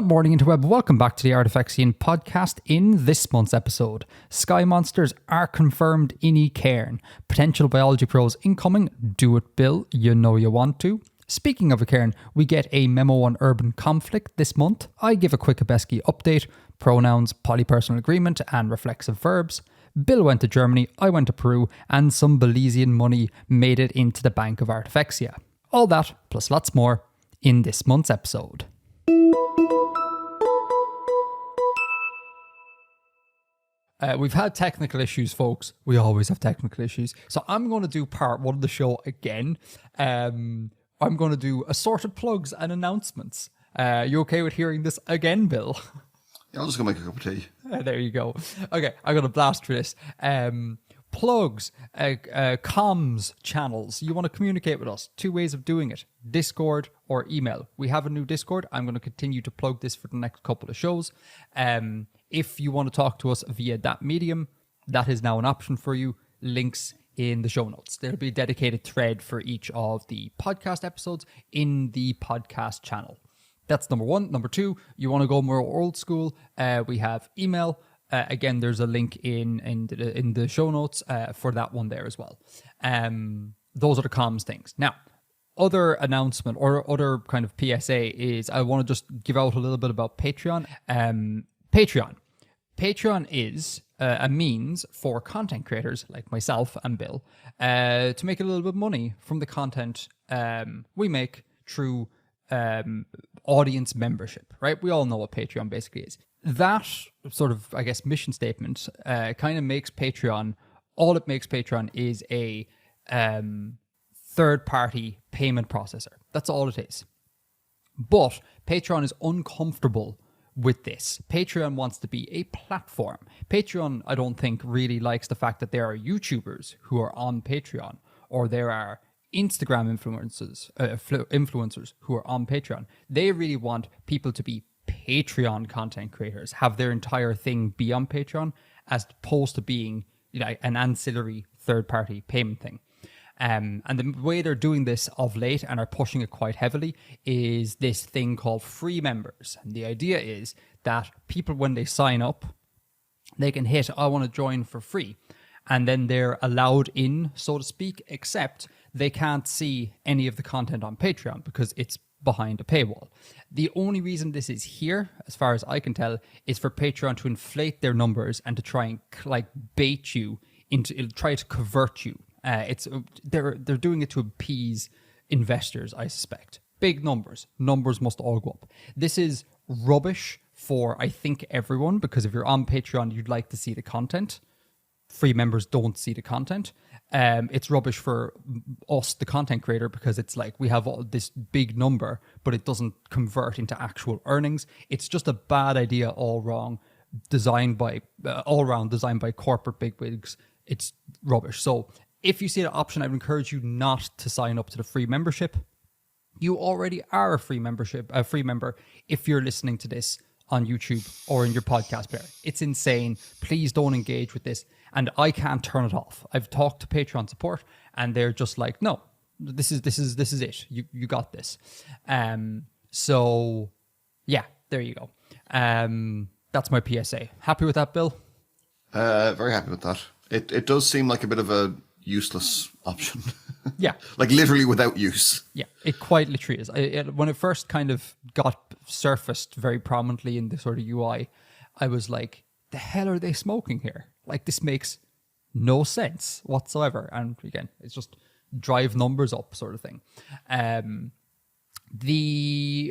Good morning, interweb. Welcome back to the Artifexian podcast. In this month's episode, sky monsters are confirmed in Ycairn. Potential biology pros incoming. Do it, Bill. You know you want to. Speaking of Ycairn, we get a memo on urban conflict this month. I give a quick Abhéskii update, pronouns, polypersonal agreement, and reflexive verbs. Bill went to Germany, I went to Peru, and some Belizean money made it into the bank of Artifexia. All that, plus lots more, in this month's episode. We've had technical issues, folks. We always have technical issues. So I'm going to do part one of the show again. I'm going to do assorted plugs and announcements. You okay with hearing this again, Bill? Yeah, I'm just going to make a cup of tea. There you go. Okay, I'm going to blast through this. Plugs, comms channels. You want to communicate with us. Two ways of doing it. Discord or email. We have a new Discord. I'm going to continue to plug this for the next couple of shows. If you want to talk to us via that medium, that is now an option for you. Links in the show notes. There'll be a dedicated thread for each of the podcast episodes in the podcast channel. That's number one. Number two, you want to go more old school. We have email. Again, there's a link in the show notes for that one there as well. Those are the comms things. Now, other announcement or other kind of PSA is I want to just give out a little bit about Patreon. Patreon is a means for content creators like myself and Bill to make a little bit of money from the content we make through audience membership, right? We all know what Patreon basically is. That sort of, I guess, mission statement kind of makes Patreon, all it makes Patreon is a third-party payment processor. That's all it is. But Patreon is uncomfortable with this. Patreon wants to be a platform. Patreon, I don't think, really likes the fact that there are YouTubers who are on Patreon, or there are Instagram influencers who are on Patreon. They really want people to be Patreon content creators, have their entire thing be on Patreon, as opposed to being, you know, an ancillary third-party payment thing. And the way they're doing this of late and are pushing it quite heavily is this thing called free members. And the idea is that people, when they sign up, they can hit, I want to join for free. And then they're allowed in, so to speak, except they can't see any of the content on Patreon because it's behind a paywall. The only reason this is here, as far as I can tell, is for Patreon to inflate their numbers and to try and bait you into, try to convert you. They're doing it to appease investors, I suspect. Big numbers must all go up. This is rubbish for, I think, everyone, because if you're on Patreon, you'd like to see the content. Free members don't see the content. It's rubbish for us, the content creator, because it's like we have all this big number, but it doesn't convert into actual earnings. It's just a bad idea all round, designed by corporate bigwigs. It's rubbish. So if you see the option, I would encourage you not to sign up to the free membership. You already are a free member if you're listening to this on YouTube or in your podcast player. It's insane. Please don't engage with this. And I can't turn it off. I've talked to Patreon support and they're just like, no, this is it. You got this. So yeah, there you go. That's my PSA. Happy with that, Bill? Very happy with that. It does seem like a bit of a useless option. Yeah. Like literally without use. Yeah, it quite literally is. When it first kind of got surfaced very prominently in the sort of UI, I was like, the hell are they smoking here? Like, this makes no sense whatsoever. And again, it's just drive numbers up sort of thing.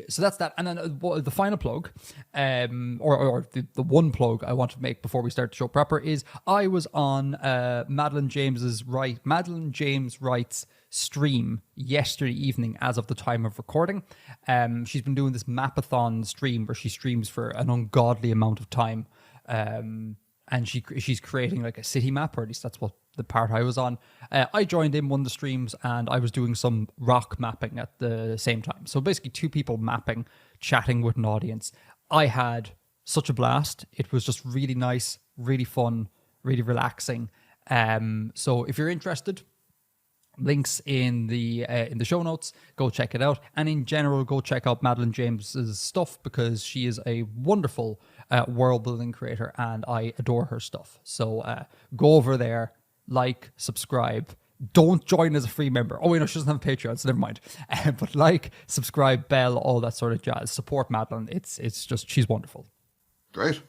So that's that. And then the final plug, or the one plug I want to make before we start the show proper is I was on Madeline James Wright's stream yesterday evening as of the time of recording. She's been doing this mapathon stream where she streams for an ungodly amount of time. And she's creating like a city map, or at least that's what the part I was on. I joined in one of the streams and I was doing some rock mapping at the same time. So basically two people mapping, chatting with an audience. I had such a blast. It was just really nice, really fun, really relaxing. So if you're interested, Links in the show notes. Go check it out. And in general, go check out Madeline James's stuff because she is a wonderful world building creator and I adore her stuff. So go over there, like, subscribe. Don't join as a free member. Oh, wait, no, she doesn't have a Patreon, so never mind. But like, subscribe, bell, all that sort of jazz. Support Madeline. It's just, she's wonderful. Great.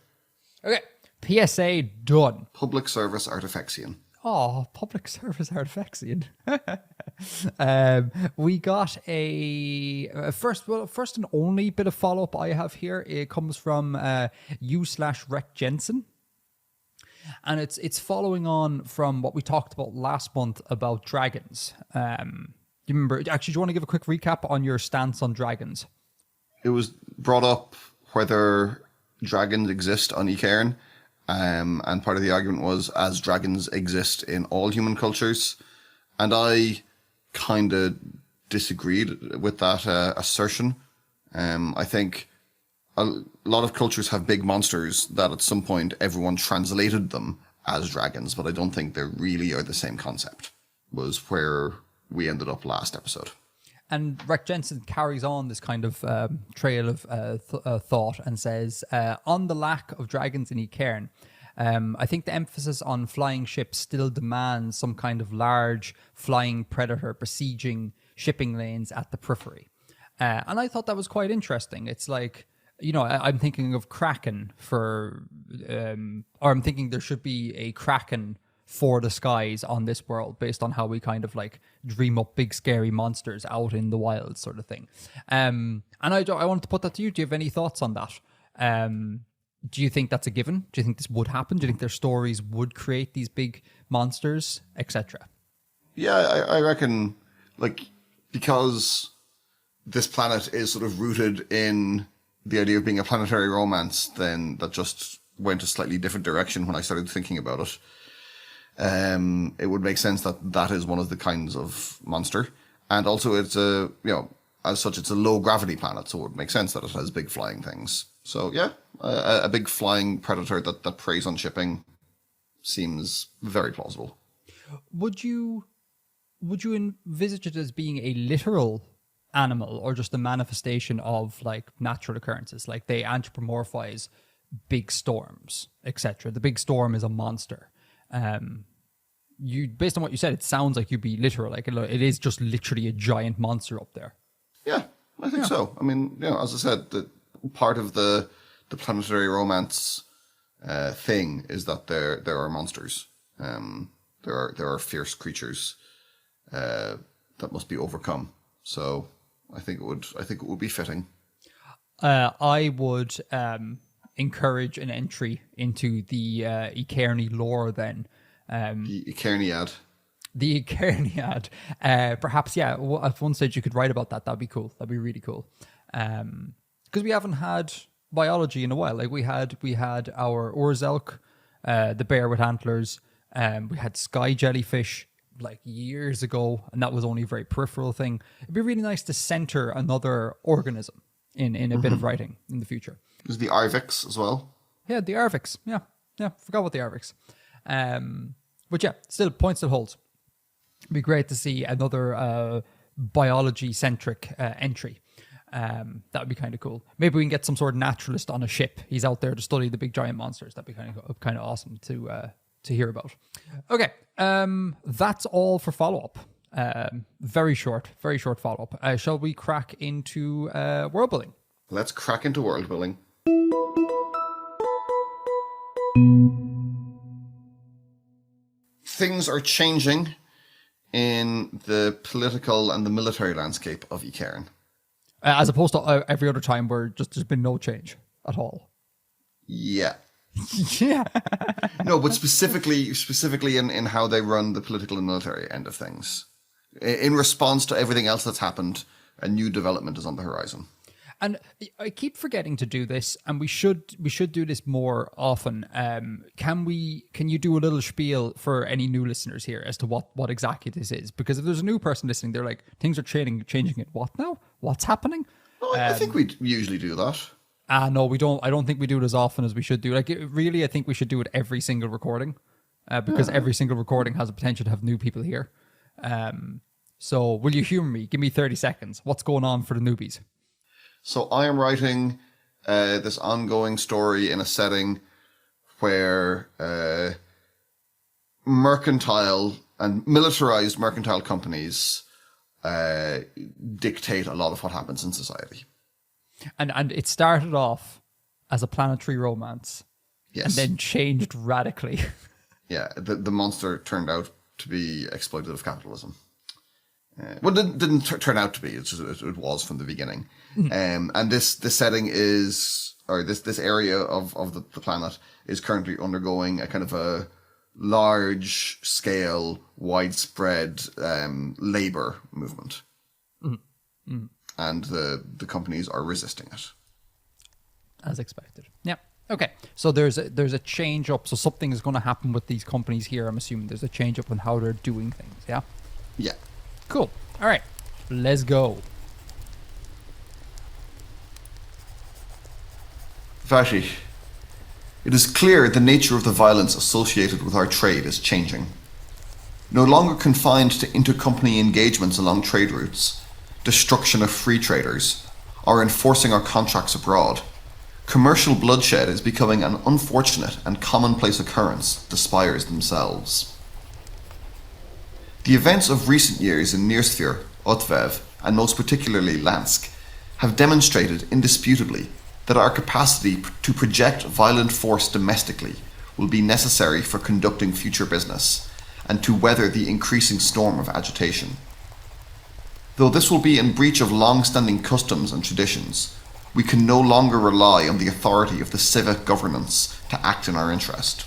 Okay. PSA done. Public service Artifexian. Oh, public service Artifexian. We got a first and only bit of follow-up I have here. It comes from u/Rec Jensen. And it's following on from what we talked about last month about dragons. You remember, actually, do you want to give a quick recap on your stance on dragons? It was brought up whether dragons exist on Ycairn. And part of the argument was as dragons exist in all human cultures. And I kind of disagreed with that assertion. I think a lot of cultures have big monsters that at some point everyone translated them as dragons, but I don't think they really are the same concept, was where we ended up last episode. And Rec Jensen carries on this kind of trail of thought and says, on the lack of dragons in Ycairn, I think the emphasis on flying ships still demands some kind of large flying predator besieging shipping lanes at the periphery. And I thought that was quite interesting. It's like, you know, I'm thinking of Kraken or I'm thinking there should be a Kraken for the skies on this world based on how we kind of like dream up big scary monsters out in the wild sort of thing. And I wanted to put that to you. Do you have any thoughts on that? Do you think that's a given? Do you think this would happen? Do you think their stories would create these big monsters, etc.? Yeah, I reckon, like, because this planet is sort of rooted in the idea of being a planetary romance, then that just went a slightly different direction when I started thinking about it. It would make sense that that is one of the kinds of monster. And also it's as such, it's a low gravity planet, so it would make sense that it has big flying things. So yeah, a big flying predator that preys on shipping seems very plausible. Would you envisage it as being a literal animal or just a manifestation of like natural occurrences? Like they anthropomorphize big storms, etc. The big storm is a monster. You, based on what you said, it sounds like you'd be literal. Like it is just literally a giant monster up there. Yeah, I think so. I mean, as I said, the part of the planetary romance thing is that there are monsters. There are fierce creatures that must be overcome. So I think it would be fitting. I would encourage an entry into the Ycairn lore then. The Ycairn-iad. The Ycairn-iad. Perhaps, yeah, at one stage you could write about that. That'd be cool. That'd be really cool. Because we haven't had biology in a while. Like we had our Urzelk, the bear with antlers. We had sky jellyfish like years ago, and that was only a very peripheral thing. It'd be really nice to center another organism in a bit of writing in the future. There's the Arvix as well. Yeah, the Arvix. Yeah. Forgot about the Arvix. But yeah, point still holds. It'd be great to see another biology-centric entry. That would be kind of cool. Maybe we can get some sort of naturalist on a ship. He's out there to study the big giant monsters. That'd be kind of awesome to hear about. Okay, that's all for follow-up. Very short follow-up. Shall we crack into world building? Let's crack into world building. Things are changing in the political and the military landscape of Ycairn. As opposed to every other time where there's been no change at all. Yeah. Yeah. No, but specifically in how they run the political and military end of things. In response to everything else that's happened, a new development is on the horizon. And I keep forgetting to do this, and we should do this more often. Can you do a little spiel for any new listeners here as to what exactly this is? Because if there's a new person listening, they're like, things are changing it. What now? What's happening? No, I think we usually do that. No, we don't. I don't think we do it as often as we should do. Like, really, I think we should do it every single recording, because every single recording has a potential to have new people here. So will you humor me? Give me 30 seconds. What's going on for the newbies? So I am writing this ongoing story in a setting where mercantile and militarized mercantile companies dictate a lot of what happens in society. And it started off as a planetary romance. Yes. And then changed radically. Yeah, the monster turned out to be exploitative capitalism. Well, it didn't turn out to be. It was from the beginning. And this setting is, or this area of the planet is currently undergoing a kind of a large scale, widespread labor movement. And the companies are resisting it. As expected. Yeah. Okay. So there's a change up. So something is going to happen with these companies here. I'm assuming there's a change up in how they're doing things. Yeah. Yeah. Cool. All right. Let's go. Vati, it is clear the nature of the violence associated with our trade is changing. No longer confined to intercompany engagements along trade routes, destruction of free traders, or enforcing our contracts abroad, commercial bloodshed is becoming an unfortunate and commonplace occurrence to spires themselves. The events of recent years in Nearsphere, Otvev, and most particularly Lansk, have demonstrated indisputably that our capacity to project violent force domestically will be necessary for conducting future business and to weather the increasing storm of agitation. Though this will be in breach of long-standing customs and traditions, we can no longer rely on the authority of the civic governance to act in our interest.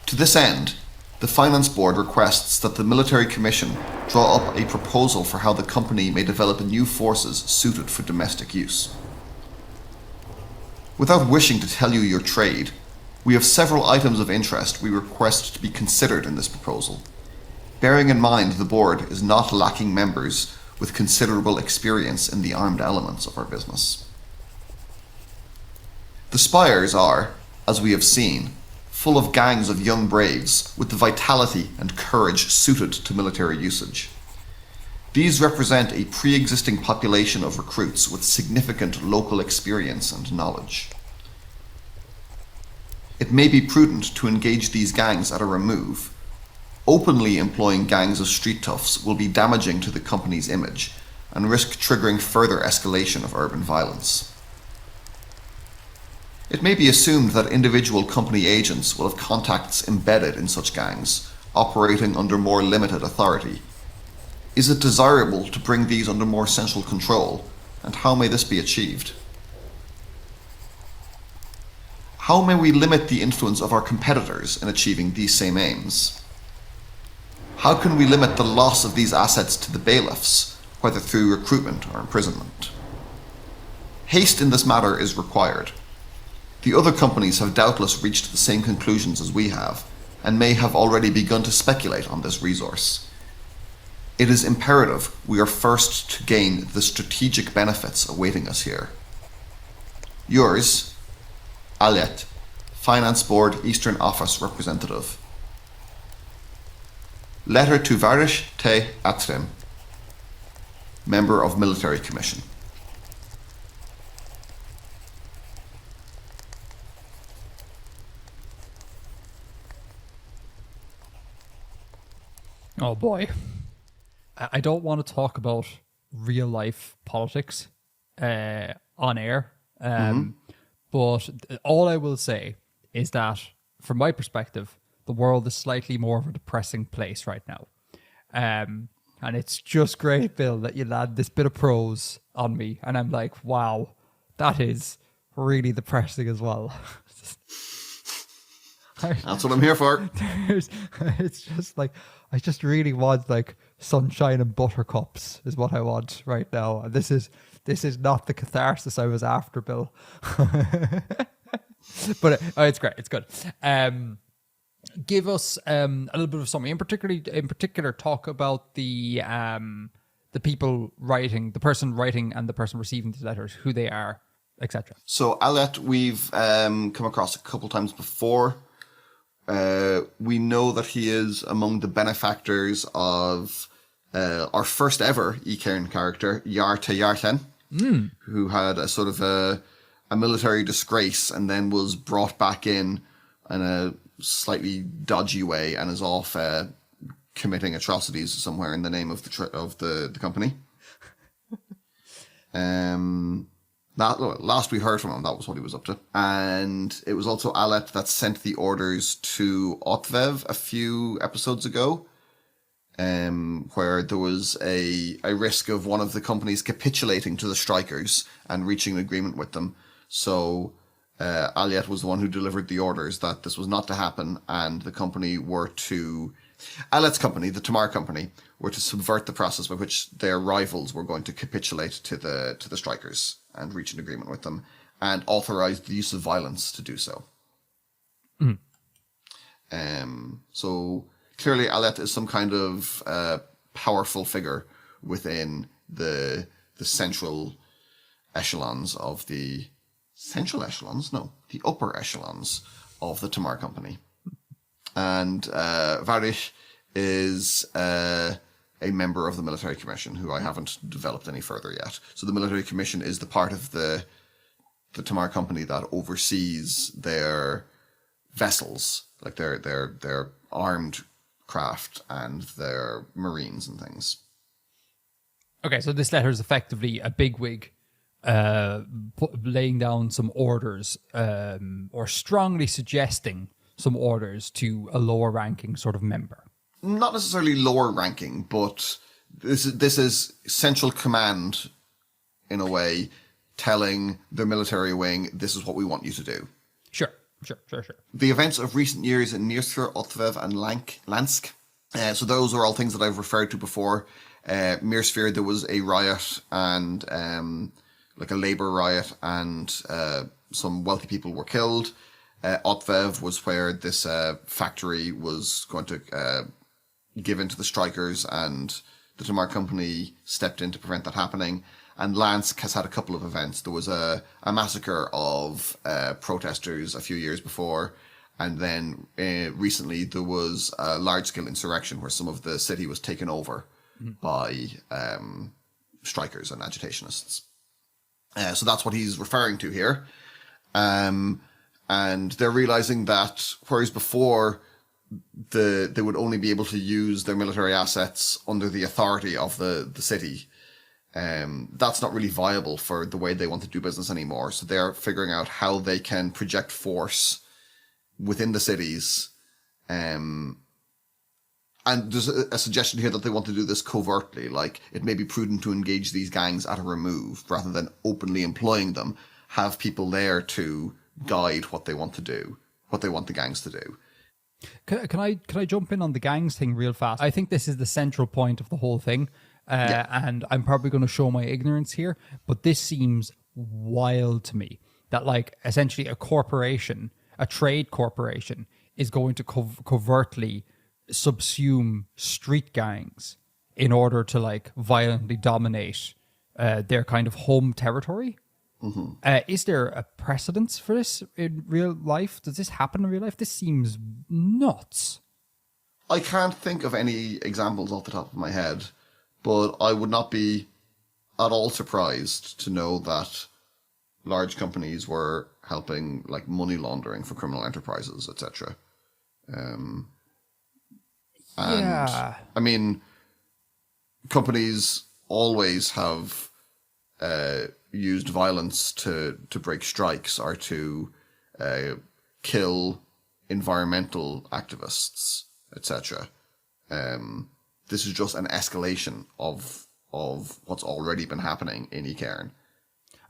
To this end, the Finance Board requests that the Military Commission draw up a proposal for how the company may develop new forces suited for domestic use. Without wishing to tell you your trade, we have several items of interest we request to be considered in this proposal, bearing in mind the Board is not lacking members with considerable experience in the armed elements of our business. The spires are, as we have seen, full of gangs of young braves with the vitality and courage suited to military usage. These represent a pre-existing population of recruits with significant local experience and knowledge. It may be prudent to engage these gangs at a remove. Openly employing gangs of street toughs will be damaging to the company's image and risk triggering further escalation of urban violence. It may be assumed that individual company agents will have contacts embedded in such gangs, operating under more limited authority. Is it desirable to bring these under more central control, and how may this be achieved? How may we limit the influence of our competitors in achieving these same aims? How can we limit the loss of these assets to the bailiffs, whether through recruitment or imprisonment? Haste in this matter is required. The other companies have doubtless reached the same conclusions as we have, and may have already begun to speculate on this resource. It is imperative we are first to gain the strategic benefits awaiting us here. Yours, Ycairn-iad, Finance Board Eastern Office Representative. Letter to Varish Te Atrim, Member of Military Commission. Oh boy. I don't want to talk about real life politics on air. But all I will say is that from my perspective, the world is slightly more of a depressing place right now. And it's just great, Bill, that you land this bit of prose on me. And I'm like, wow, that is really depressing as well. That's what I'm here for. It's just like, I just really want like sunshine and buttercups is what I want right now. And this is not the catharsis I was after, Bill. But it's great. It's good. Give us a little bit of something. In particular, talk about the people writing, the person writing and the person receiving these letters, who they are, etc. So Ycairn-iad, we've come across a couple times before. we know that he is among the benefactors of our first ever Ycairn character, Ycairn-iad, who had a sort of a military disgrace and then was brought back in a slightly dodgy way and is off committing atrocities somewhere in the name of the company. Last we heard from him, that was what he was up to. And it was also Alet that sent the orders to Otvev a few episodes ago, where there was a risk of one of the companies capitulating to the strikers and reaching an agreement with them. So Aliet was the one who delivered the orders that this was not to happen, and the company were to... Alet's company, the Tamar company, were to subvert the process by which their rivals were going to capitulate to the strikers and reach an agreement with them, and authorize the use of violence to do so. So clearly Alet is some kind of powerful figure within the central echelons of the... Central echelons? No, the upper echelons of the Tamar company. And Varish is a member of the military commission, who I haven't developed any further yet. So the military commission is the part of the Tamar company that oversees their vessels, like their armed craft and their marines and things. Okay, so this letter is effectively a bigwig laying down some orders, or strongly suggesting some orders to a lower ranking sort of member. Not necessarily lower ranking, but this is central command, in a way, telling the military wing, this is what we want you to do. Sure. The events of recent years in Mirsfjord, Otvev, and Lansk. So those are all things that I've referred to before. Mirsfjord, there was a riot and like a labor riot, and some wealthy people were killed. Otvev was where this factory was going to give in to the strikers, and the Tamar company stepped in to prevent that happening. And Lansk has had a couple of events. There was a massacre of protesters a few years before, and then recently there was a large-scale insurrection where some of the city was taken over by strikers and agitationists. So that's what he's referring to here. And they're realizing that whereas before they would only be able to use their military assets under the authority of the city, that's not really viable for the way they want to do business anymore. So they're figuring out how they can project force within the cities. And there's a suggestion here that they want to do this covertly, like it may be prudent to engage these gangs at a remove rather than openly employing them, have people there to guide what they want to do, what they want the gangs to do. Can I jump in on the gangs thing real fast? I think this is the central point of the whole thing. And I'm probably going to show my ignorance here, but this seems wild to me that like essentially a corporation, a trade corporation, is going to covertly subsume street gangs in order to like violently dominate their kind of home territory. Is there a precedence for this in real life? Does this happen in real life? This seems nuts. I can't think of any examples off the top of my head, but I would not be at all surprised to know that large companies were helping like money laundering for criminal enterprises, etc. Yeah. I mean, companies always have used violence to break strikes or to kill environmental activists, etc. This is just an escalation of what's already been happening in Ycairn.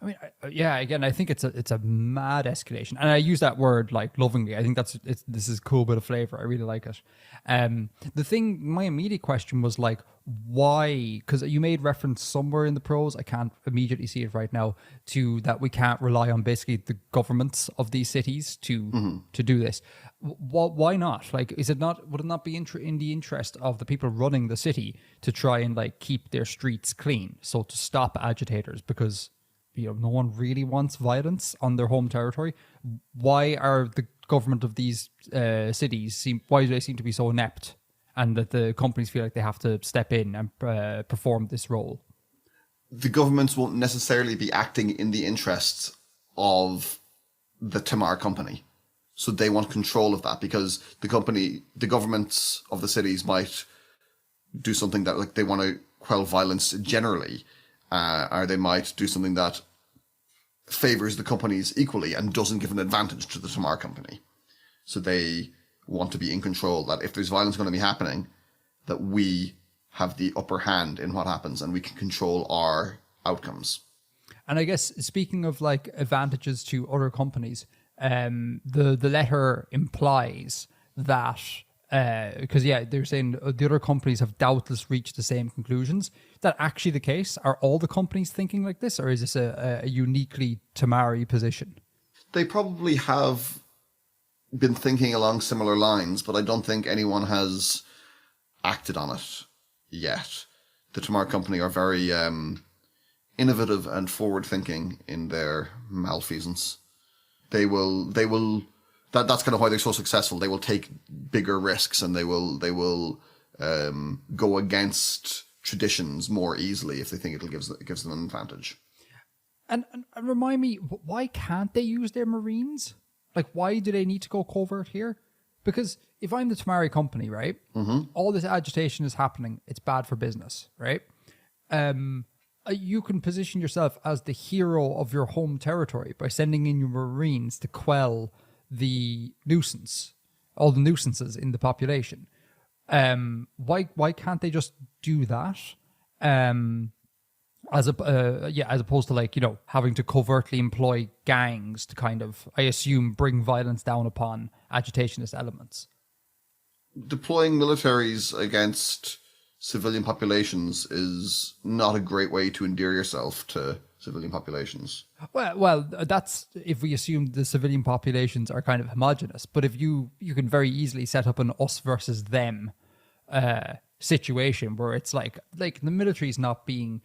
I mean, yeah. Again, I think it's a mad escalation, and I use that word like lovingly. I think this is a cool bit of flavor. I really like it. The thing, my immediate question was like, why? Because you made reference somewhere in the prose. I can't immediately see it right now. To that we can't rely on basically the governments of these cities to do this. Why not? Like, is it not? Would it not be in the interest of the people running the city to try and like keep their streets clean? So to stop agitators, because no one really wants violence on their home territory. Why are the government of these cities why do they seem to be so inept, and that the companies feel like they have to step in and perform this role? The governments won't necessarily be acting in the interests of the Tamar company. So they want control of that, because the governments of the cities might do something that, like, they want to quell violence generally, or they might do something that favors the companies equally and doesn't give an advantage to the Tamar company. So they want to be in control, that if there's violence going to be happening, that we have the upper hand in what happens and we can control our outcomes. And I guess, speaking of like advantages to other companies, the letter implies that, because they're saying the other companies have doubtless reached the same conclusions. Is that actually the case? Are all the companies thinking like this, or is this a uniquely Tamari position? They probably have been thinking along similar lines, but I don't think anyone has acted on it yet. The Tamar company are very innovative and forward-thinking in their malfeasance. That's kind of why they're so successful. They will take bigger risks, and they will go against traditions more easily if they think it gives them an advantage. And remind me, why can't they use their marines? Like, why do they need to go covert here? Because if I'm the Tamari company, right, all this agitation is happening. It's bad for business, right? You can position yourself as the hero of your home territory by sending in your marines to quell the nuisance, all the nuisances in the population. Why can't they just do that? As opposed to, like, having to covertly employ gangs to kind of, I assume, bring violence down upon agitationist elements. Deploying militaries against civilian populations is not a great way to endear yourself to civilian populations. Well, that's if we assume the civilian populations are kind of homogenous. But if you can very easily set up an us versus them situation where it's like the military is not being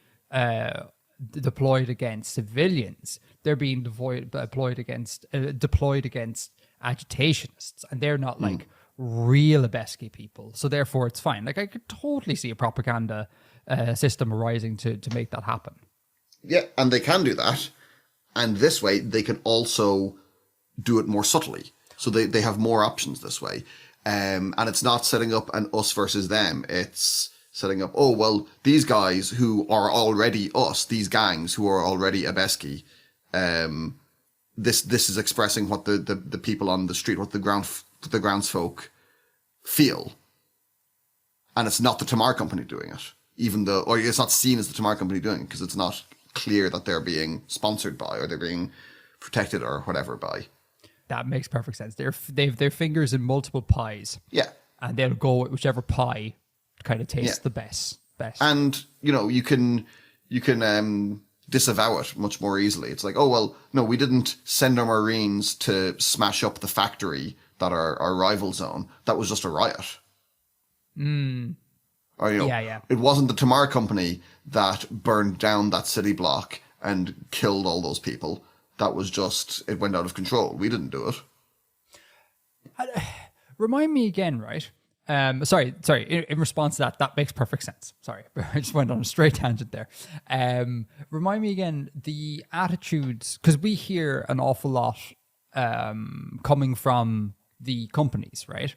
deployed against civilians; they're being deployed against agitationists, and they're not like real Abhéskii people. So therefore, it's fine. Like, I could totally see a propaganda system arising to make that happen. Yeah, and they can do that. And this way, they can also do it more subtly. So they have more options this way. And it's not setting up an us versus them. It's setting up, these guys who are already us, these gangs who are already Abhéskii, this is expressing what the people on the street, what the groundsfolk feel. And it's not the Tamar company doing it, or it's not seen as the Tamar company doing it, because it's not clear that they're being sponsored by, or they're being protected or whatever by. That makes perfect sense. They've their fingers in multiple pies. Yeah. And they'll go with whichever pie kind of tastes the best. And, you can disavow it much more easily. It's like, no, we didn't send our Marines to smash up the factory that our rivals own. That was just a riot. Or, it wasn't the Tamar company that burned down that city block and killed all those people. That was just, it went out of control. We didn't do it. Remind me again, right? Sorry. In response to that makes perfect sense. Sorry, I just went on a straight tangent there. Remind me again, the attitudes, because we hear an awful lot coming from the companies, right?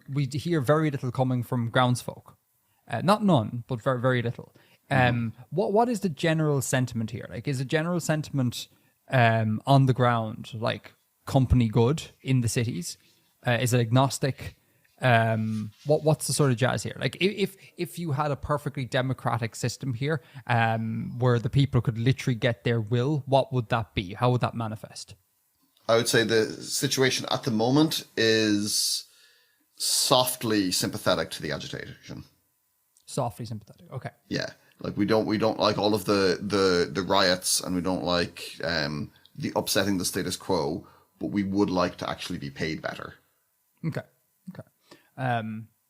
We hear very little coming from groundsfolk. Not none, but very, very little. What is the general sentiment here? Like, is the general sentiment on the ground, like, company good in the cities? Is it agnostic? What's the sort of jazz here? Like, if you had a perfectly democratic system here, where the people could literally get their will, what would that be? How would that manifest? I would say the situation at the moment is softly sympathetic to the agitation. Softly sympathetic. Okay. Yeah. Like, we don't like all of the riots, and we don't like the upsetting the status quo, but we would like to actually be paid better. Okay.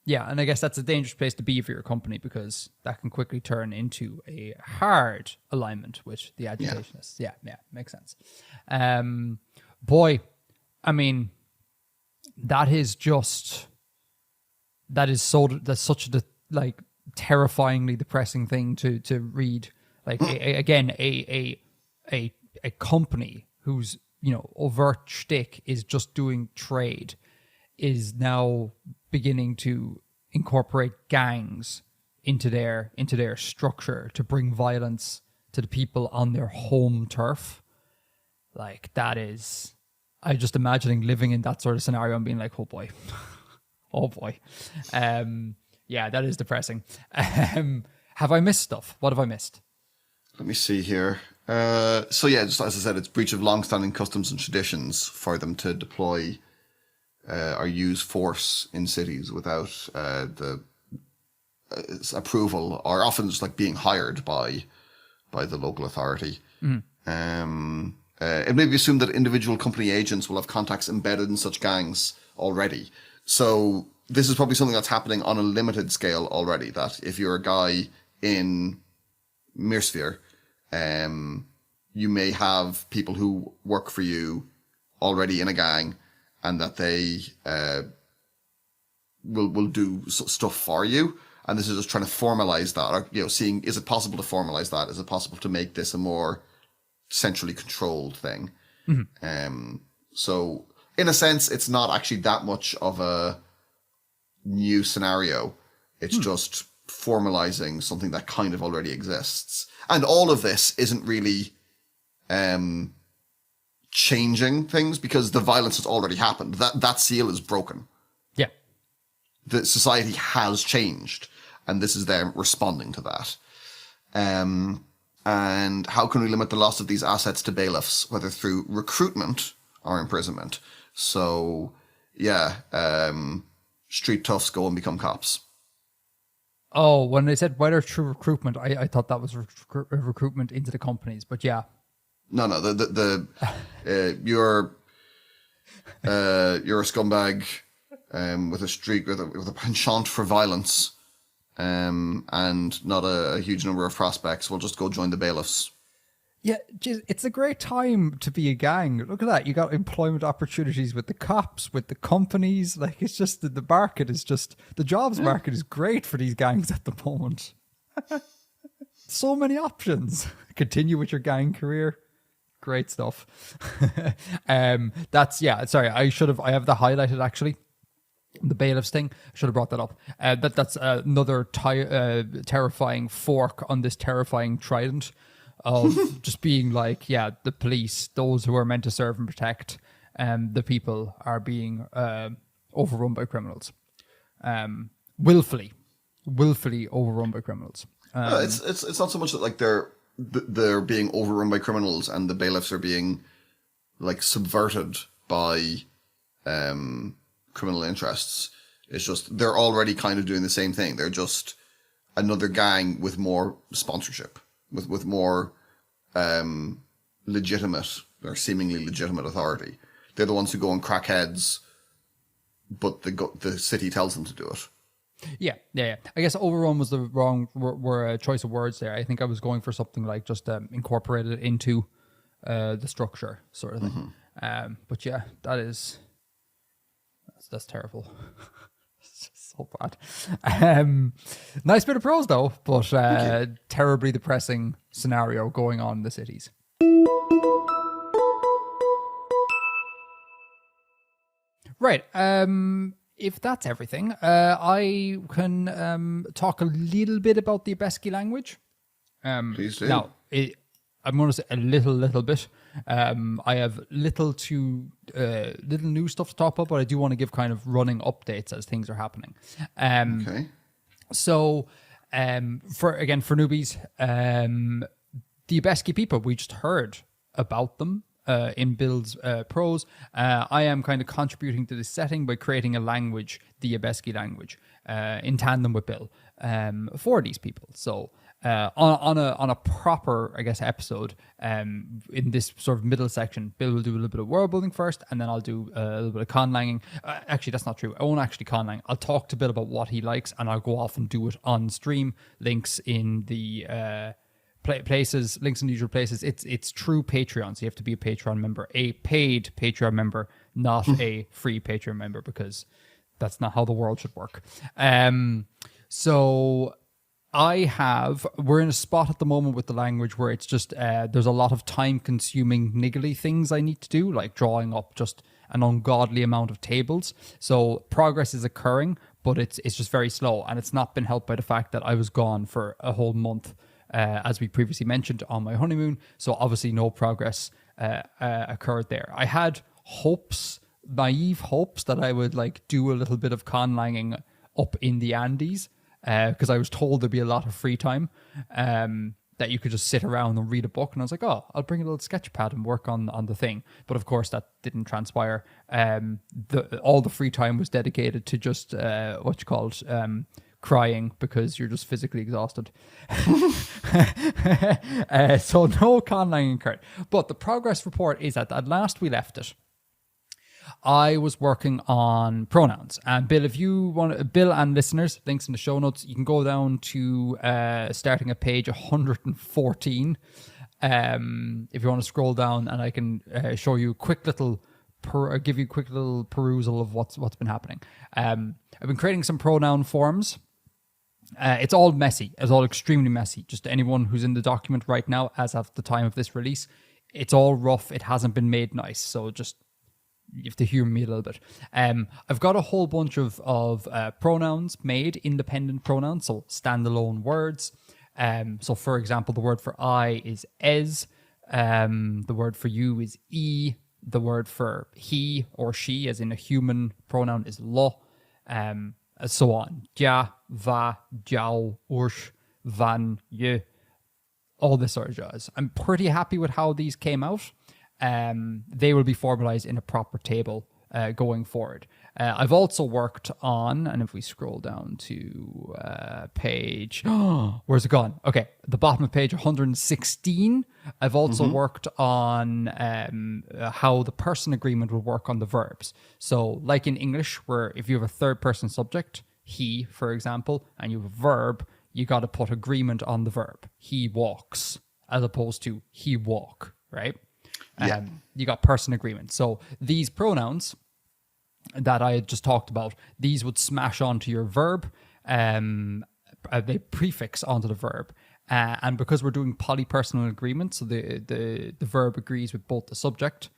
Yeah, and I guess that's a dangerous place to be for your company, because that can quickly turn into a hard alignment with the agitationists. Yeah, makes sense. Boy, I mean, that's such a like terrifyingly depressing thing to read. Like a company whose overt shtick is just doing trade is now beginning to incorporate gangs into their structure to bring violence to the people on their home turf. Like, that is, I just imagining living in that sort of scenario and being like, oh boy. Oh boy. Yeah, that is depressing. Have I missed stuff? What have I missed? Let me see here. So yeah, just as I said, it's breach of long-standing customs and traditions for them to deploy or use force in cities without the approval, or often just like being hired by the local authority. It may be assumed that individual company agents will have contacts embedded in such gangs already. So this is probably something that's happening on a limited scale already, that if you're a guy in Mirsphere, you may have people who work for you already in a gang, and that they will do stuff for you. And this is just trying to formalize that, or seeing, is it possible to formalize that? Is it possible to make this a more centrally controlled thing? So in a sense, it's not actually that much of a new scenario. It's just formalizing something that kind of already exists. And all of this isn't really changing things, because the violence has already happened. That seal is broken. Yeah. The society has changed, and this is them responding to that. And how can we limit the loss of these assets to bailiffs, whether through recruitment or imprisonment? So, yeah, street toughs go and become cops. Oh, when they said whether through recruitment, I thought that was recruitment into the companies, but yeah. No, you're a scumbag with a streak, with a penchant for violence, and not a huge number of prospects. We'll just go join the bailiffs. Yeah, geez, it's a great time to be a gang. Look at that. You got employment opportunities with the cops, with the companies. Like, it's just the market is just, the jobs market is great for these gangs at the moment. So many options. Continue with your gang career. Great stuff. That's, yeah, sorry, I have that highlighted actually. The bailiffs thing, I should have brought that up. That's another terrifying fork on this terrifying trident of just being like, yeah, the police, those who are meant to serve and protect the people, are being overrun by criminals. Willfully overrun by criminals. It's not so much that like they're being overrun by criminals and the bailiffs are being like subverted by criminal interests. It's just they're already kind of doing the same thing. They're just another gang with more sponsorship, with more legitimate or seemingly legitimate authority. They're the ones who go and crack heads, but the city tells them to do it. Yeah. I guess overrun was the wrong choice of words there. I think I was going for something like just incorporated into the structure sort of thing. But yeah, that's terrible. It's just so bad. Nice bit of prose though, but terribly depressing scenario going on in the cities. Right. If that's everything, I can talk a little bit about the Abhéskii language. Please do. Now, I'm going to say a little bit. I have little new stuff to talk about, but I do want to give kind of running updates as things are happening. Okay. So, for newbies, the Abhéskii people, we just heard about them in Bill's prose. I am kind of contributing to this setting by creating a language, the Abhéskii language, in tandem with Bill, for these people. So on a proper, I guess, episode, in this sort of middle section, Bill will do a little bit of world building first, and then I'll do a little bit of conlanging. Actually, that's not true. I won't actually conlang. I'll talk to Bill about what he likes, and I'll go off and do it on stream. Links in the links in the usual places. It's true Patreon, so you have to be a Patreon member, a paid Patreon member, not a free Patreon member, because that's not how the world should work. So we're in a spot at the moment with the language where it's just, there's a lot of time consuming niggly things I need to do, like drawing up just an ungodly amount of tables. So progress is occurring, but it's just very slow, and it's not been helped by the fact that I was gone for a whole month, as we previously mentioned, on my honeymoon. So obviously no progress occurred there. I had naive hopes that I would like do a little bit of conlanging up in the Andes, because I was told there'd be a lot of free time, that you could just sit around and read a book. And I was like, oh, I'll bring a little sketch pad and work on the thing. But of course, that didn't transpire. All the free time was dedicated to just crying, because you're just physically exhausted. So no conlanging occurred. But the progress report is that at last we left it, I was working on pronouns. And Bill, if you want, Bill and listeners, links in the show notes, you can go down to starting at page 114. If you want to scroll down, and I can show you a quick little, give you a quick little perusal of what's been happening. I've been creating some pronoun forms. It's all messy. It's all extremely messy. Just anyone who's in the document right now, as of the time of this release, it's all rough. It hasn't been made nice. So just, you have to humor me a little bit. I've got a whole bunch of pronouns made, independent pronouns, so standalone words. So for example, the word for I is es. The word for you is e. The word for he or she, as in a human pronoun, is lo. So on. Ja, va, jiao, ursh, van, ye. All this sort of jazz. I'm pretty happy with how these came out. They will be formalized in a proper table going forward. I've also worked on, and if we scroll down to page, where's it gone? Okay, the bottom of page 116. I've also worked on how the person agreement will work on the verbs. So like in English, where if you have a third person subject, he, for example, and you have a verb, you got to put agreement on the verb. He walks, as opposed to he walk, right? Yeah. You got person agreement. So these pronouns that I had just talked about, these would smash onto your verb. They prefix onto the verb. And because we're doing polypersonal agreement, so the verb agrees with both the subject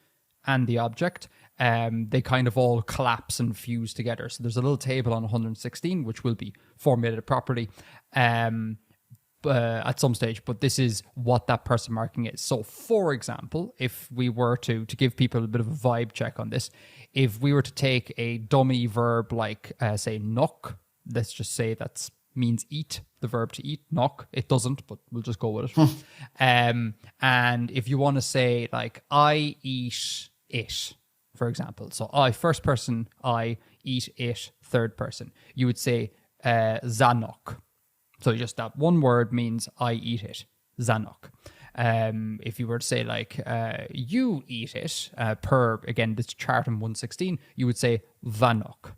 and the object, they kind of all collapse and fuse together. So there's a little table on 116, which will be formulated properly at some stage, but this is what that person marking is. So for example, if we were to give people a bit of a vibe check on this, if we were to take a dummy verb like say knock, let's just say that means eat, the verb to eat, knock. It doesn't, but we'll just go with it. And if you want to say like I eat it, for example, so I, first person, I eat it, third person, you would say zanok. So just that one word means I eat it, zanok. If you were to say like you eat it, per, again, this chart in 116, you would say vanok,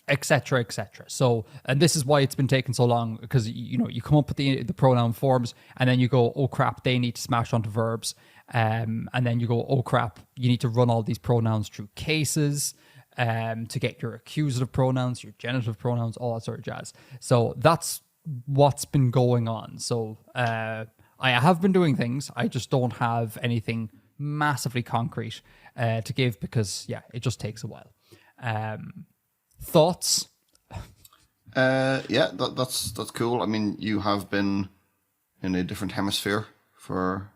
etc., etc. So, and this is why it's been taking so long, because you come up with the pronoun forms, and then you go, oh crap, they need to smash onto verbs, and then you go, oh crap, you need to run all these pronouns through cases, to get your accusative pronouns, your genitive pronouns, all that sort of jazz. So that's what's been going on. So I have been doing things. I just don't have anything massively concrete to give, because it just takes a while. Thoughts? That's cool. I mean, you have been in a different hemisphere for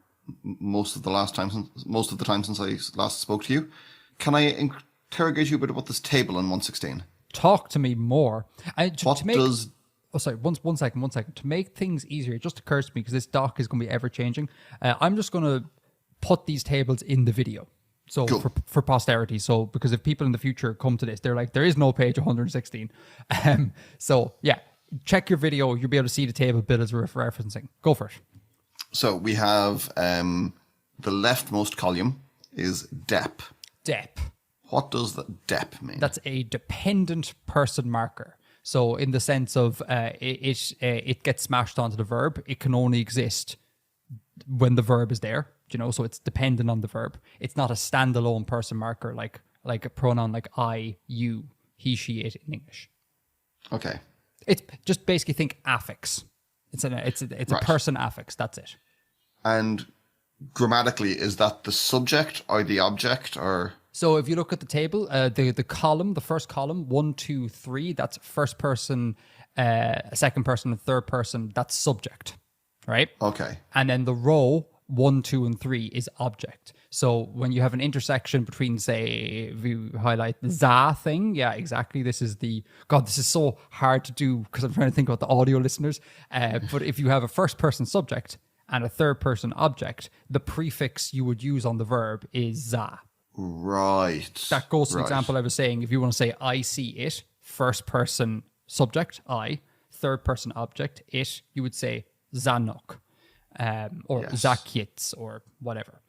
most of the time since I last spoke to you. Can I interrogate you a bit about this table in 116? Talk to me more. Sorry, one second. To make things easier, it just occurs to me, because this doc is going to be ever changing. I'm just going to put these tables in the video. So cool. for posterity. So because if people in the future come to this, they're like, there is no page 116. So yeah, check your video. You'll be able to see the table Bill is referencing. Go for it. So we have the leftmost column is dep. Dep. What does the dep mean? That's a dependent person marker. So in the sense of it gets smashed onto the verb. It can only exist when the verb is there. you know, so it's dependent on the verb. It's not a standalone person marker like a pronoun like I, you, he, she, it in English. Okay. It's just basically think affix. It's a person affix. That's it. And grammatically, is that the subject or the object, or? So if you look at the table, the column, the first column, 1, 2, 3, that's first person, second person, and third person. That's subject, right? Okay. And then the row 1, 2, and 3 is object. So when you have an intersection between, say, if you highlight the za thing, yeah, exactly. This is this is so hard to do because I'm trying to think about the audio listeners. But if you have a first person subject and a third person object, the prefix you would use on the verb is za. Right. That goes to the example I was saying. If you want to say I see it, first person subject, I, third person object, it, you would say zanok, or zakits, or whatever.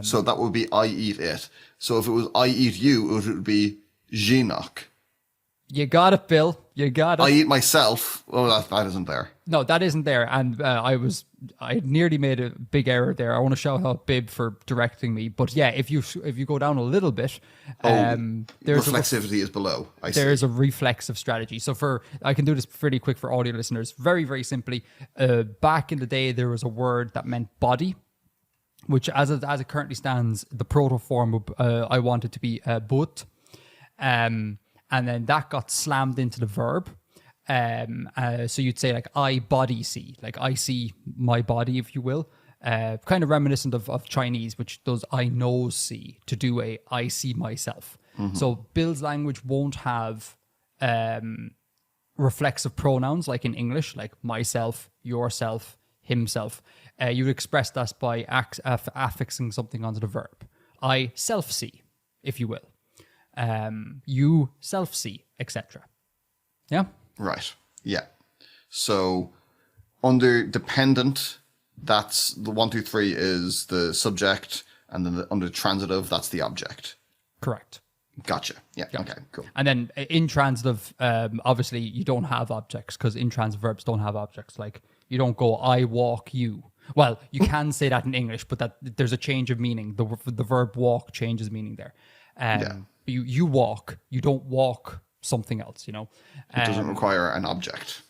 So that would be I eat it. So if it was I eat you, it would be Jinok. You got it, Bill. You got it. I eat myself. Oh, that isn't there. No, that isn't there. And I nearly made a big error there. I want to shout out Bib for directing me. But yeah, if you go down a little bit, there's reflexivity is below. There's a reflexive strategy. So I can do this pretty quick for audio listeners. Very, very simply, back in the day, there was a word that meant body, which as it currently stands, the protoform I want it to be but. And then that got slammed into the verb. So you'd say like I body see, like I see my body, if you will. Kind of reminiscent of Chinese, which does I nose see, to do a I see myself. Mm-hmm. So Bill's language won't have reflexive pronouns like in English, like myself, yourself, himself. You would express that by affixing something onto the verb. I self see, if you will. You self see, etc. Yeah. Right. Yeah. So under dependent, that's the 1, 2, 3 is the subject, and then under transitive, that's the object. Correct. Gotcha. Yeah. Okay. Cool. And then intransitive, obviously you don't have objects because intransitive verbs don't have objects. Like you don't go I walk you. Well, you can say that in English, but that there's a change of meaning. The verb walk changes meaning there. You walk. You don't walk something else. You know. It doesn't require an object.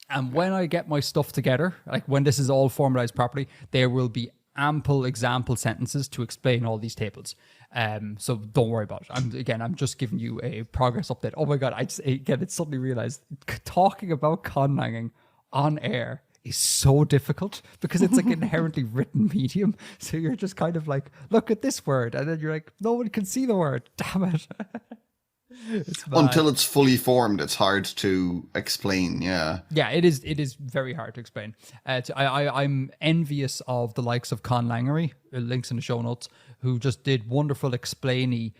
And when I get my stuff together, like when this is all formalized properly, there will be ample example sentences to explain all these tables. So don't worry about it. I'm just giving you a progress update. Oh my God, it's suddenly realized talking about conlanging on air is so difficult because it's like inherently written medium. So you're just kind of like, look at this word. And then you're like, no one can see the word. Damn it. Until it's fully formed, it's hard to explain. Yeah, it is very hard to explain. I'm envious of the likes of Conlangery, links in the show notes, who just did wonderful explainy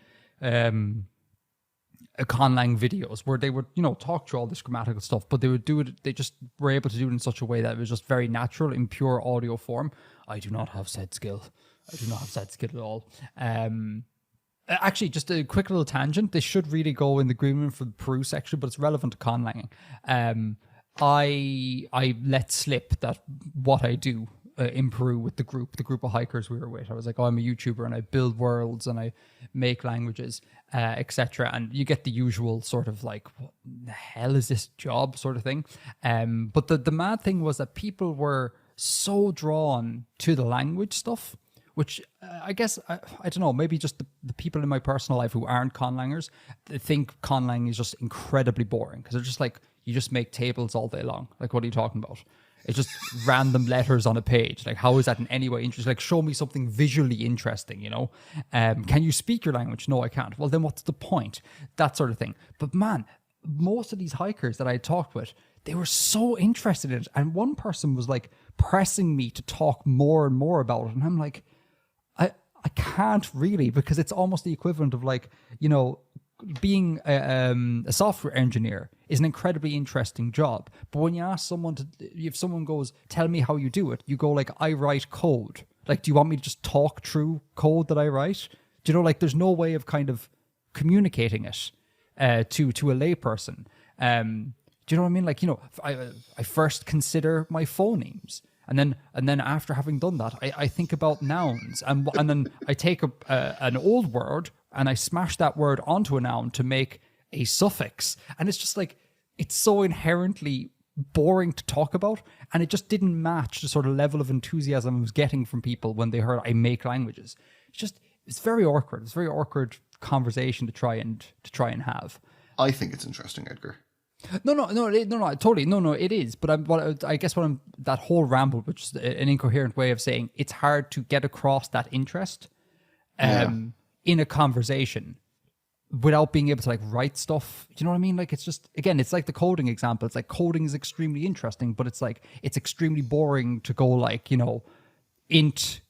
conlang videos where they would talk through all this grammatical stuff, but they would do it. They just were able to do it in such a way that it was just very natural in pure audio form. I do not have said skill. At all. Actually, just a quick little tangent. This should really go in the agreement for the Peru section, but it's relevant to conlanging. I let slip that what I do in Peru with the group of hikers we were with. I was like, I'm a YouTuber and I build worlds and I make languages, etc. And you get the usual sort of like, what the hell is this job sort of thing. But the mad thing was that people were so drawn to the language stuff, which I guess, I don't know, maybe just the people in my personal life who aren't conlangers think conlang is just incredibly boring because they're just like, you just make tables all day long. Like, what are you talking about? It's just random letters on a page. Like, how is that in any way interesting? Like, show me something visually interesting, Can you speak your language? No, I can't. Well, then what's the point? That sort of thing. But man, most of these hikers that I talked with, they were so interested in it. And one person was like pressing me to talk more and more about it. And I'm like, I can't really, because it's almost the equivalent of like, being a software engineer is an incredibly interesting job. But when you ask someone if someone goes, tell me how you do it, you go like, I write code. Like, do you want me to just talk through code that I write? Do you know, like, there's no way of kind of communicating it to a layperson. Do you know what I mean? Like, I first consider my phonemes. then after having done that, I think about nouns, and then I take an old word and I smash that word onto a noun to make a suffix, and it's just like, it's so inherently boring to talk about, and it just didn't match the sort of level of enthusiasm I was getting from people when they heard I make languages. It's very awkward. It's a very awkward conversation to try and have. I think it's interesting, Edgar. No, totally. No, it is. But I guess that whole ramble, which is an incoherent way of saying it's hard to get across that interest in a conversation without being able to like write stuff. Do you know what I mean? Like, it's just, again, it's like the coding example. It's like coding is extremely interesting, but it's like, it's extremely boring to go like, int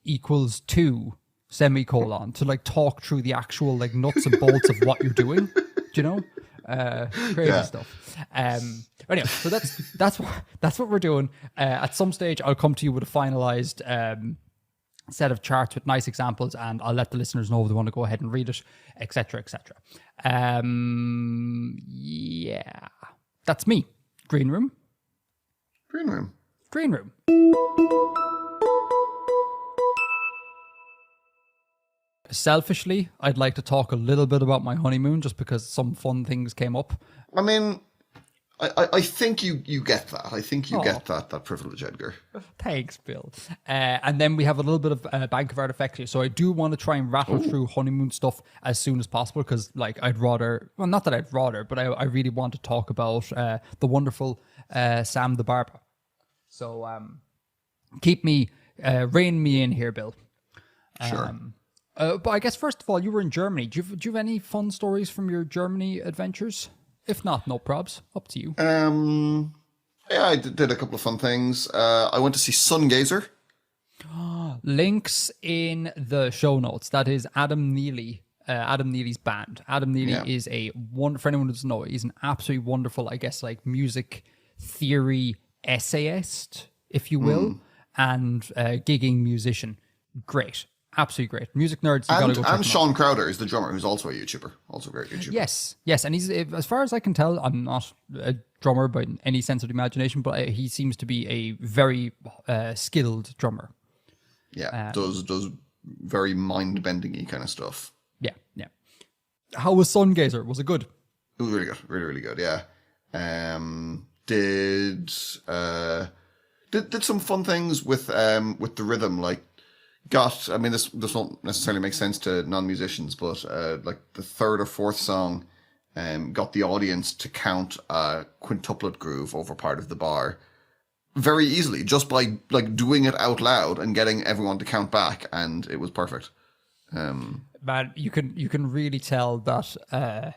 equals 2, semicolon, to like talk through the actual like nuts and bolts of what you're doing. Do you know? Crazy stuff. Anyway, so that's what we're doing. At some stage, I'll come to you with a finalized set of charts with nice examples, and I'll let the listeners know if they want to go ahead and read it, etc., etc. Yeah, that's me. Green room. Selfishly, I'd like to talk a little bit about my honeymoon, just because some fun things came up. I mean, I think you get that. I think you get that privilege, Edgar. Thanks, Bill. And then we have a little bit of Bank of Artifexia. So I do want to try and rattle through honeymoon stuff as soon as possible, because like not that I'd rather, but I really want to talk about the wonderful Sam the Barber. So rein me in here, Bill. Sure. But I guess first of all, you were in Germany. Do you have any fun stories from your Germany adventures? If not, no probs. Up to you. Yeah, I did a couple of fun things. I went to see Sungazer. Links in the show notes. That is Adam Neely's band. Adam Neely is for anyone who doesn't know, he's an absolutely wonderful, I guess, like music theory essayist, if you will, and gigging musician. Great. Absolutely great. Music nerds, you gotta go check him out. Sean Crowder is the drummer, who's also a YouTuber. Also a great YouTuber. Yes. And he's, as far as I can tell, I'm not a drummer by any sense of the imagination, but he seems to be a very skilled drummer. Yeah, does very mind-bending-y kind of stuff. Yeah. How was Sungazer? Was it good? It was really good. Really, really good, yeah. Did some fun things with the rhythm, like this won't necessarily make sense to non-musicians, but like the third or fourth song got the audience to count a quintuplet groove over part of the bar very easily, just by like doing it out loud and getting everyone to count back, and it was perfect. Man, you can really tell that at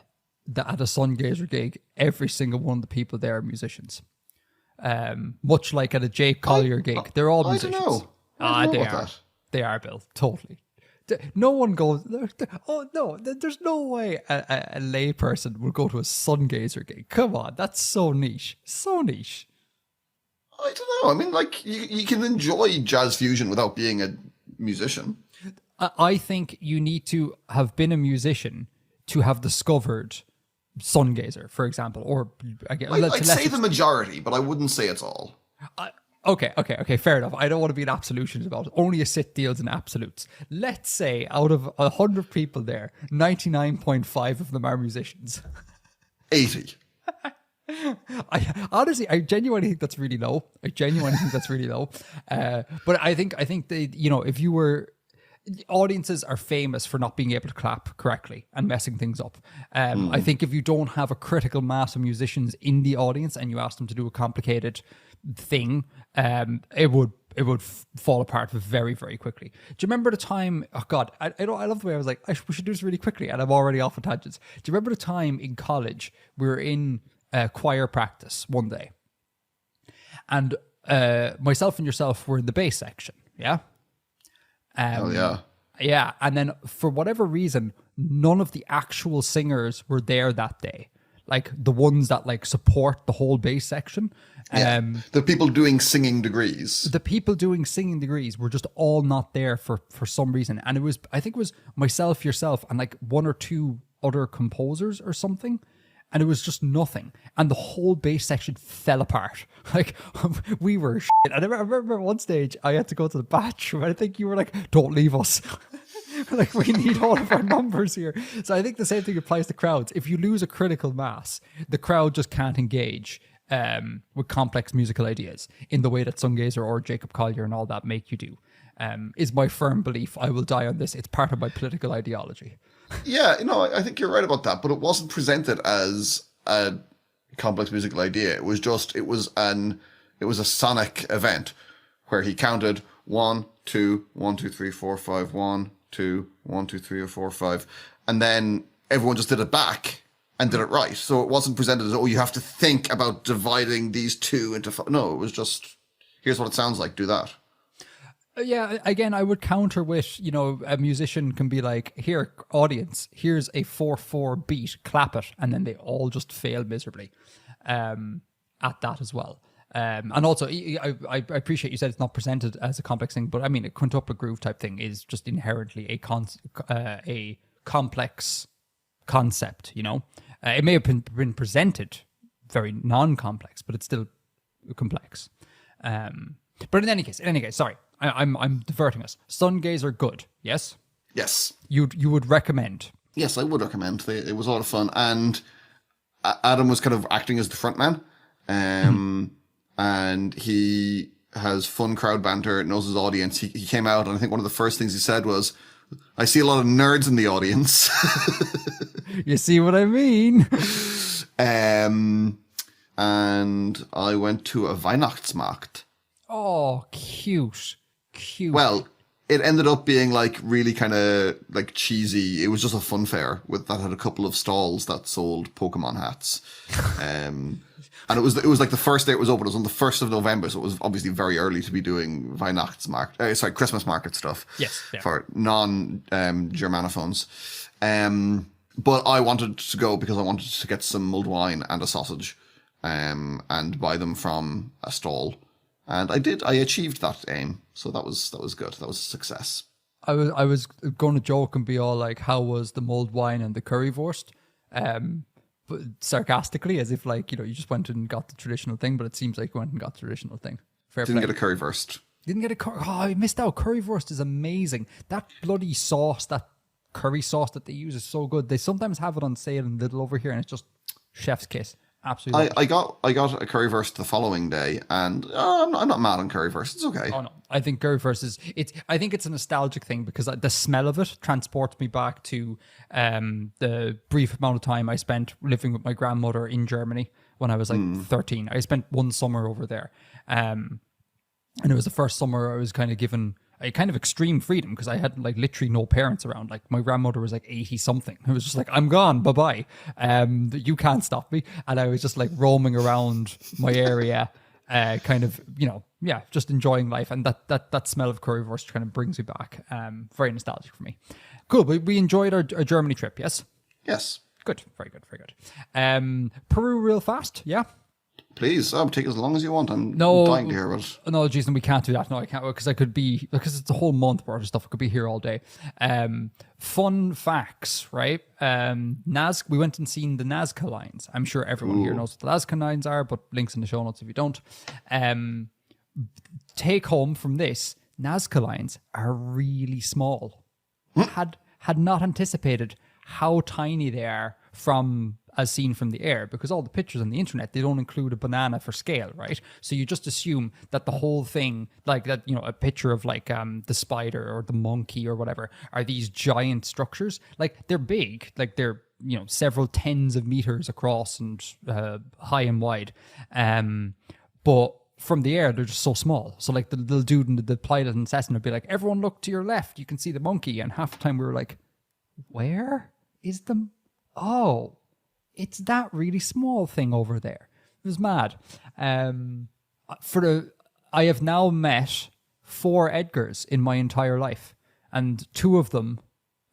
a Sungazer gig, every single one of the people there are musicians. Much like at a Jake Collier gig, they're all musicians. I don't know. They are. That. They are, Bill. Totally. No one goes, oh no, there's no way a lay person would go to a Sungazer gig. Come on, that's so niche. So niche. I don't know. I mean, like, you can enjoy jazz fusion without being a musician. I think you need to have been a musician to have discovered Sungazer, for example. Or I'd say the majority, but I wouldn't say it's all. Okay, fair enough. I don't want to be an absolutionist about it. Only a sit deals in absolutes. Let's say out of 100 people there, 99.5 of them are musicians. 80. I genuinely think that's really low. But I think they, if you were, audiences are famous for not being able to clap correctly and messing things up. I think if you don't have a critical mass of musicians in the audience and you ask them to do a complicated thing, it would fall apart very, very quickly. Do you remember the time? Oh God, I love the way I was like, we should do this really quickly, and I'm already off on tangents. Do you remember the time in college we were in choir practice one day, and myself and yourself were in the bass section? Yeah. Yeah, and then for whatever reason, none of the actual singers were there that day. Like the ones that like support the whole bass section. The people doing singing degrees. The people doing singing degrees were just all not there for some reason. And I think it was myself, yourself, and like one or two other composers or something. and it was just nothing. And the whole bass section fell apart. Like, we were shit. And I remember at one stage, I had to go to the bathroom, and I think you were like, don't leave us. Like, we need all of our numbers here. So I think the same thing applies to crowds. If you lose a critical mass, the crowd just can't engage with complex musical ideas in the way that Sungazer or Jacob Collier and all that make you do. Is my firm belief. I will die on this. It's part of my political ideology. Yeah, I think you're right about that, but it wasn't presented as a complex musical idea. It was a sonic event where he counted 1, 2, 1, 2, 3, 4, 5, 1, 2, 1, 2, 3, or 4, 5, and then everyone just did it back and did it right. So it wasn't presented as, you have to think about dividing these two into five. No, it was just, here's what it sounds like, do that. Yeah, again, I would counter with, a musician can be like, here, audience, here's a 4/4 beat, clap it, and then they all just fail miserably at that as well. And also, I appreciate you said it's not presented as a complex thing, but I mean, a quintuple groove type thing is just inherently a complex concept, It may have been presented very non-complex, but it's still complex. But in any case, sorry, I'm diverting us. Sungazer good, yes? Yes. You would recommend? Yes, I would recommend. It was a lot of fun, and Adam was kind of acting as the front man, and he has fun crowd banter, knows his audience. He came out, and I think one of the first things he said was, "I see a lot of nerds in the audience." You see what I mean? And I went to a Weihnachtsmarkt. Oh, cute. Well, it ended up being like really kind of like cheesy. It was just a fun fair that had a couple of stalls that sold Pokemon hats. And it was like the first day it was open. It was on the 1st of November, so it was obviously very early to be doing Christmas market stuff. Yes, yeah. For non-Germanophones. But I wanted to go because I wanted to get some mulled wine and a sausage, and buy them from a stall. And I did. I achieved that aim, so that was good. That was a success. I was going to joke and be all like, "How was the mulled wine and the currywurst?" But sarcastically, as if like you just went and got the traditional thing. But it seems like you went and got the traditional thing. Didn't get a currywurst. Didn't get a I missed out. Currywurst is amazing. That bloody sauce, that curry sauce that they use is so good. They sometimes have it on sale in Lidl over here, and it's just chef's kiss. Absolutely. I got a currywurst the following day, and I'm not mad on currywurst. It's okay. Oh no, I think currywurst is I think it's a nostalgic thing because the smell of it transports me back to the brief amount of time I spent living with my grandmother in Germany when I was like 13. I spent one summer over there, and it was the first summer I was kind of given a kind of extreme freedom because I had like literally no parents around. Like my grandmother was like 80 something. It was just like, I'm gone, bye-bye. You can't stop me. And I was just like roaming around my area, kind of, just enjoying life. And that smell of currywurst kind of brings me back. Very nostalgic for me. Cool. We enjoyed our Germany trip. Yes. Yes. Good. Very good. Very good. Peru real fast. Yeah. Please, take as long as you want. I'm dying to hear about it. No, Jason, we can't do that. No, I can't, because it's a whole month worth of stuff. I could be here all day. Fun facts, right? We went and seen the Nazca lines. I'm sure everyone here knows what the Nazca lines are, but links in the show notes if you don't. Take home from this, Nazca lines are really small. Had not anticipated how tiny they are as seen from the air, because all the pictures on the internet, they don't include a banana for scale, right? So you just assume that the whole thing, like that, a picture of like the spider or the monkey or whatever, are these giant structures. Like they're big, like they're, several tens of meters across and high and wide. But from the air, they're just so small. So like the little dude and the pilot and Cessna would be like, everyone look to your left, you can see the monkey. And half the time we were like, where is the... Oh, it's that really small thing over there. It was mad. I have now met 4 Edgars in my entire life, and 2 of them.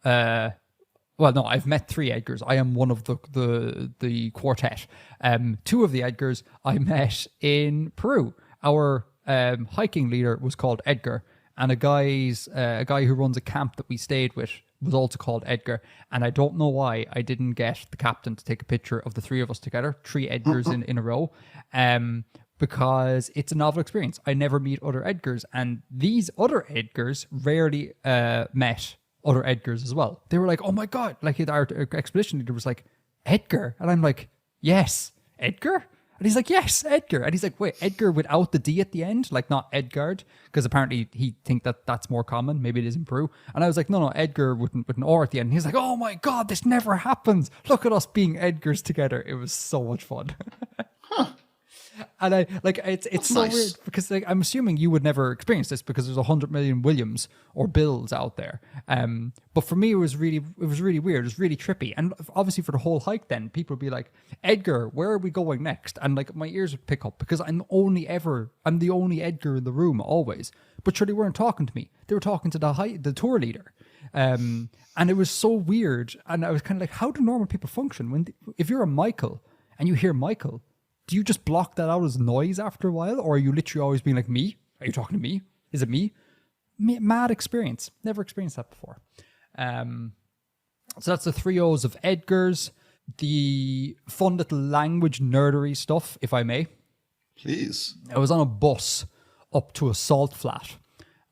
I've met 3 Edgars. I am one of the quartet. 2 of the Edgars I met in Peru. Our hiking leader was called Edgar, and a guy who runs a camp that we stayed with was also called Edgar, and I don't know why I didn't get the captain to take a picture of the three of us together, three Edgars in a row, because it's a novel experience. I never meet other Edgars, and these other Edgars rarely met other Edgars as well. They were like, oh my God, like our expedition leader was like, Edgar? And I'm like, yes, Edgar? And he's like, yes, Edgar. And he's like, wait, Edgar without the D at the end? Like not Edgard? Because apparently he think that that's more common. Maybe it is in Peru. And I was like, no, Edgar with an R at the end. And he's like, oh my God, this never happens. Look at us being Edgars together. It was so much fun. And I like it's so nice. Weird because like I'm assuming you would never experience this because there's 100 million Williams or Bills out there. But for me it was really weird. It was really trippy. And obviously for the whole hike then people would be like, Edgar, where are we going next? And like my ears would pick up because I'm the only Edgar in the room always. But sure, they weren't talking to me. They were talking to the tour leader. And it was so weird. And I was kind of like, how do normal people function if you're a Michael and you hear Michael? Do you just block that out as noise after a while? Or are you literally always being like, me? Are you talking to me? Is it me? Mad experience. Never experienced that before. So that's the 3 O's of Edgar's. The fun little language nerdery stuff, if I may. Please. I was on a bus up to a salt flat.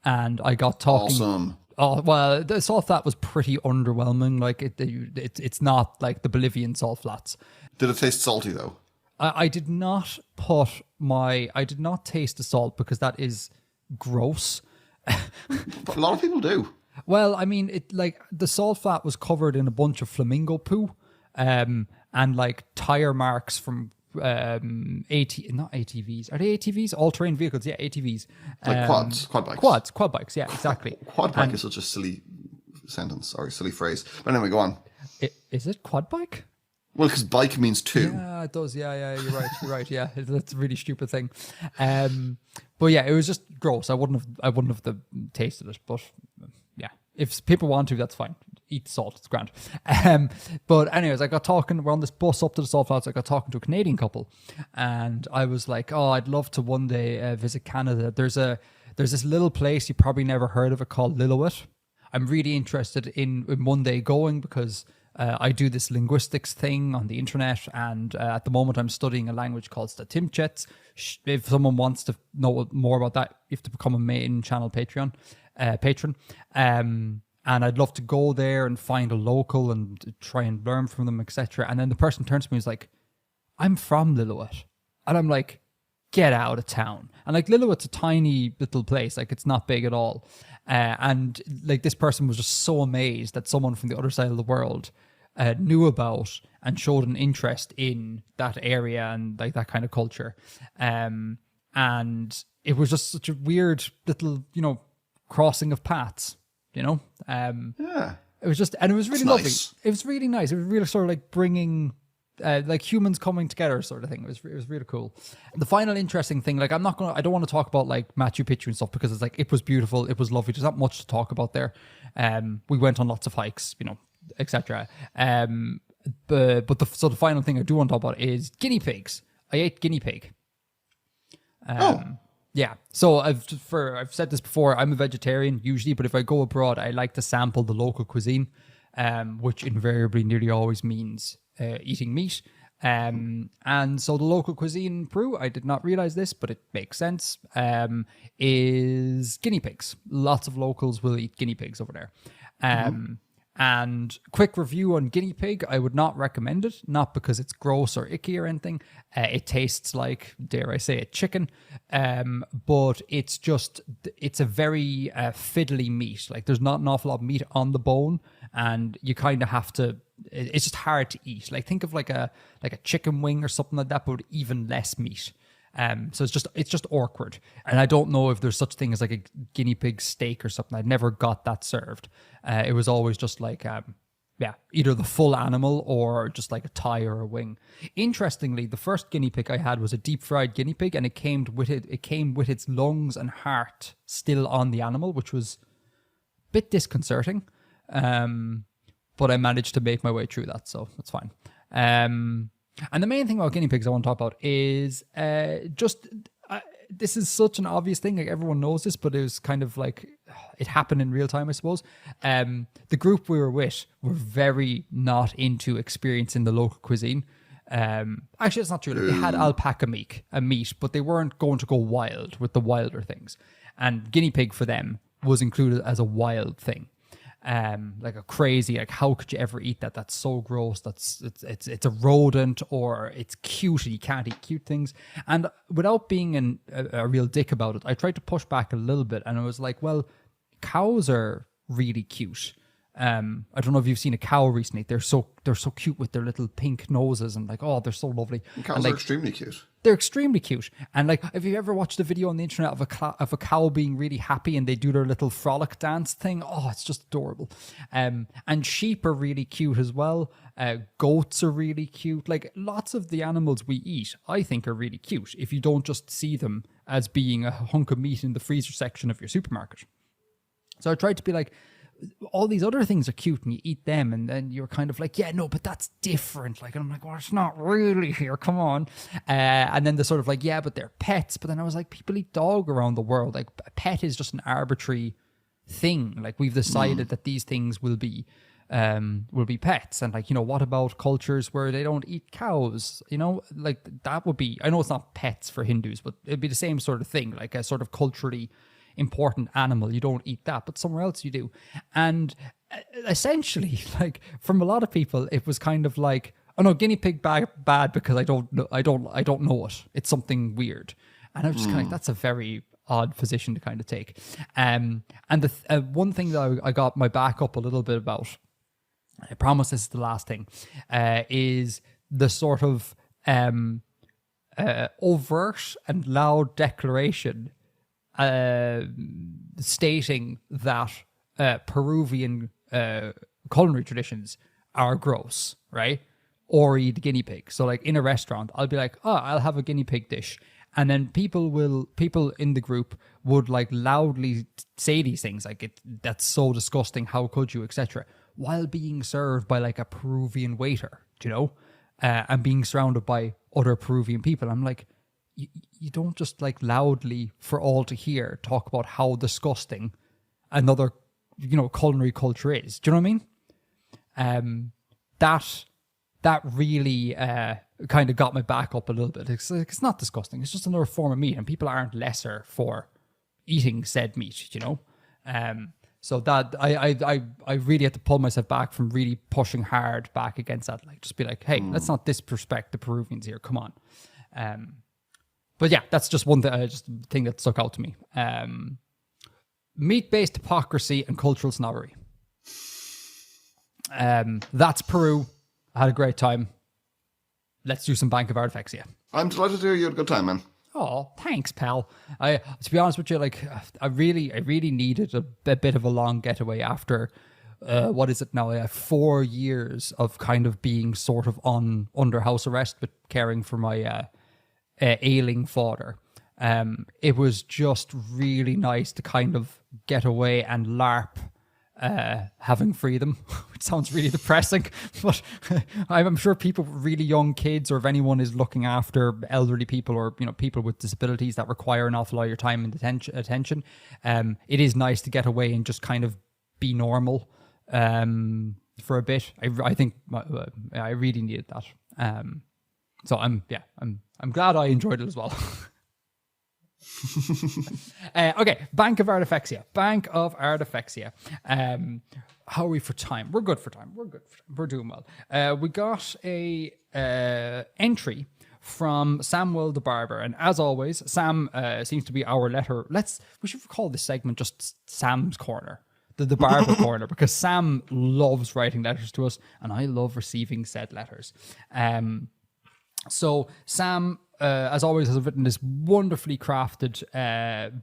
And I got talking... Awesome. Oh, well, the salt flat was pretty underwhelming. Like, it's not like the Bolivian salt flats. Did it taste salty, though? I did not taste the salt because that is gross. But a lot of people do. Well, I mean, it like the salt flat was covered in a bunch of flamingo poo, and like tire marks from not ATVs. Are they ATVs? All-terrain vehicles, yeah, ATVs. Like Quad bikes, yeah, exactly. Quad bike is such a silly sentence or silly phrase. But anyway, go on. Is it quad bike? Well, because bike means two. Yeah, it does. Yeah, you're right. Yeah, that's a really stupid thing. But yeah, it was just gross. I wouldn't have tasted it. But yeah, if people want to, that's fine. Eat salt, it's grand. But anyways, I got talking. We're on this bus up to the salt flats. I got talking to a Canadian couple, and I was like, "Oh, I'd love to one day visit Canada. There's this little place you probably never heard of it called Lillooet. I'm really interested in one day going because." I do this linguistics thing on the internet, and at the moment I'm studying a language called Statimchets. If someone wants to know more about that, you have to become a main channel patron. And I'd love to go there and find a local and try and learn from them, etc. And then the person turns to me and is like, I'm from Lillooet. And I'm like, get out of town. And like Lillooet's a tiny little place, like it's not big at all. And like this person was just so amazed that someone from the other side of the world knew about and showed an interest in that area and like that kind of culture. And it was just such a weird little, crossing of paths, Yeah. It was just, and it was really lovely. Nice. It was really nice. It was really sort of like bringing like humans coming together sort of thing. It was really cool. The final interesting thing, like I don't want to talk about like Machu Picchu and stuff because it's like, it was beautiful. It was lovely. There's not much to talk about there. We went on lots of hikes, etc. But the final thing I do want to talk about is guinea pigs. I ate guinea pig. Yeah. So I've said this before, I'm a vegetarian usually, but if I go abroad, I like to sample the local cuisine, which invariably nearly always means eating meat. And so the local cuisine in Peru, I did not realize this, but it makes sense, is guinea pigs. Lots of locals will eat guinea pigs over there. And quick review on guinea pig, I would not recommend it, not because it's gross or icky or anything. It tastes like, dare I say it, chicken. But it's a very fiddly meat. Like there's not an awful lot of meat on the bone, and you kind of have to, it's just hard to eat. Like think of like a chicken wing or something like that, but with even less meat. So it's just awkward. And I don't know if there's such thing as like a guinea pig steak or something. I never got that served. It was always just like, either the full animal or just like a thigh or a wing. Interestingly, the first guinea pig I had was a deep fried guinea pig, and it came with its lungs and heart still on the animal, which was a bit disconcerting. But I managed to make my way through that, so that's fine. And the main thing about guinea pigs I want to talk about is this is such an obvious thing. Like everyone knows this, but it was kind of like it happened in real time, I suppose. The group we were with were very not into experiencing the local cuisine. Actually, it's not true. Like, they had alpaca meat, but they weren't going to go wild with the wilder things. And guinea pig for them was included as a wild thing. Like a crazy, like how could you ever eat that? That's so gross. It's a rodent, or it's cute and you can't eat cute things. And without being a real dick about it, I tried to push back a little bit, and I was like, well, cows are really cute. I don't know if you've seen a cow recently. They're so cute with their little pink noses, and like, oh, they're so lovely. Cows are extremely cute. They're extremely cute. And like, if you ever watched a video on the internet of a cow being really happy and they do their little frolic dance thing, oh, it's just adorable. And sheep are really cute as well. Goats are really cute. Like, lots of the animals we eat, I think, are really cute if you don't just see them as being a hunk of meat in the freezer section of your supermarket. So I tried to be like, all these other things are cute and you eat them, and then you're kind of like, yeah, no, but that's different. Like, and I'm like, well, it's not really here. Come on. And then they're sort of like, yeah, but they're pets. But then I was like, people eat dog around the world. Like, a pet is just an arbitrary thing. Like, we've decided that these things will be pets. And like, you know, what about cultures where they don't eat cows? You know, like that would be, I know it's not pets for Hindus, but it'd be the same sort of thing, like a sort of culturally important animal. You don't eat that, but somewhere else you do. And essentially, like, from a lot of people, it was kind of like, oh no, guinea pig bad because I don't know it. It's something weird. And I was just kind of like, that's a very odd position to kind of take. And the one thing that I got my back up a little bit about, I promise this is the last thing, is the sort of overt and loud declaration stating that Peruvian culinary traditions are gross, right? Or eat guinea pig. So like in a restaurant, I'll be like, oh, I'll have a guinea pig dish. And then people in the group would like loudly say these things like, that's so disgusting, how could you, etc., while being served by like a Peruvian waiter, do you know? And being surrounded by other Peruvian people. I'm like, you don't just like loudly for all to hear talk about how disgusting another, you know, culinary culture is. Do you know what I mean? That really kind of got my back up a little bit. It's not disgusting. It's just another form of meat, and people aren't lesser for eating said meat, you know? So that I really had to pull myself back from really pushing hard back against that. Like, just be like, hey, let's not disrespect the Peruvians here. Come on. But yeah, that's just one thing that stuck out to me. Meat-based hypocrisy and cultural snobbery. That's Peru. I had a great time. Let's do some Bank of Artifexia. I'm delighted to hear you had a good time, man. Oh, thanks, pal. To be honest with you, like, I really needed a bit of a long getaway after, what is it now? 4 years of kind of being sort of under house arrest, but caring for my ailing father. It was just really nice to kind of get away and LARP having freedom, which sounds really depressing, but I'm sure people, really young kids, or if anyone is looking after elderly people or, you know, people with disabilities that require an awful lot of your time and attention, it is nice to get away and just kind of be normal for a bit. I think I really needed that. So I'm glad I enjoyed it as well. Okay, Bank of Artifexia. How are we for time? We're good for time. We're doing well. We got a entry from Samuel the Barber, and as always, Sam seems to be our letter. We should call this segment just Sam's Corner, the Barber Corner, because Sam loves writing letters to us, and I love receiving said letters. So Sam, as always, has written this wonderfully crafted,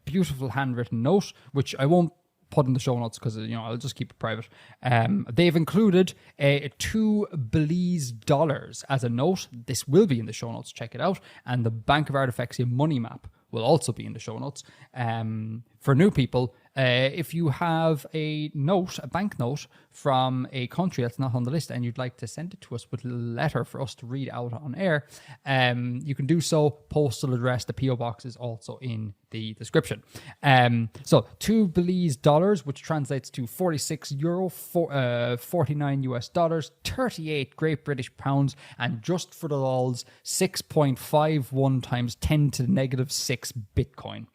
beautiful handwritten note, which I won't put in the show notes because, you know, I'll just keep it private. They've included $2 Belize as a note. This will be in the show notes. Check it out. And the Bank of Artifexia money map will also be in the show notes. For new people, If you have a banknote from a country that's not on the list and you'd like to send it to us with a letter for us to read out on air, you can do so. Postal address, the PO box is also in the description. So $2 Belize dollars, which translates to €46, 49 US dollars, 38 Great British pounds, and just for the lols, 6.51 times 10 to the negative 6 Bitcoin.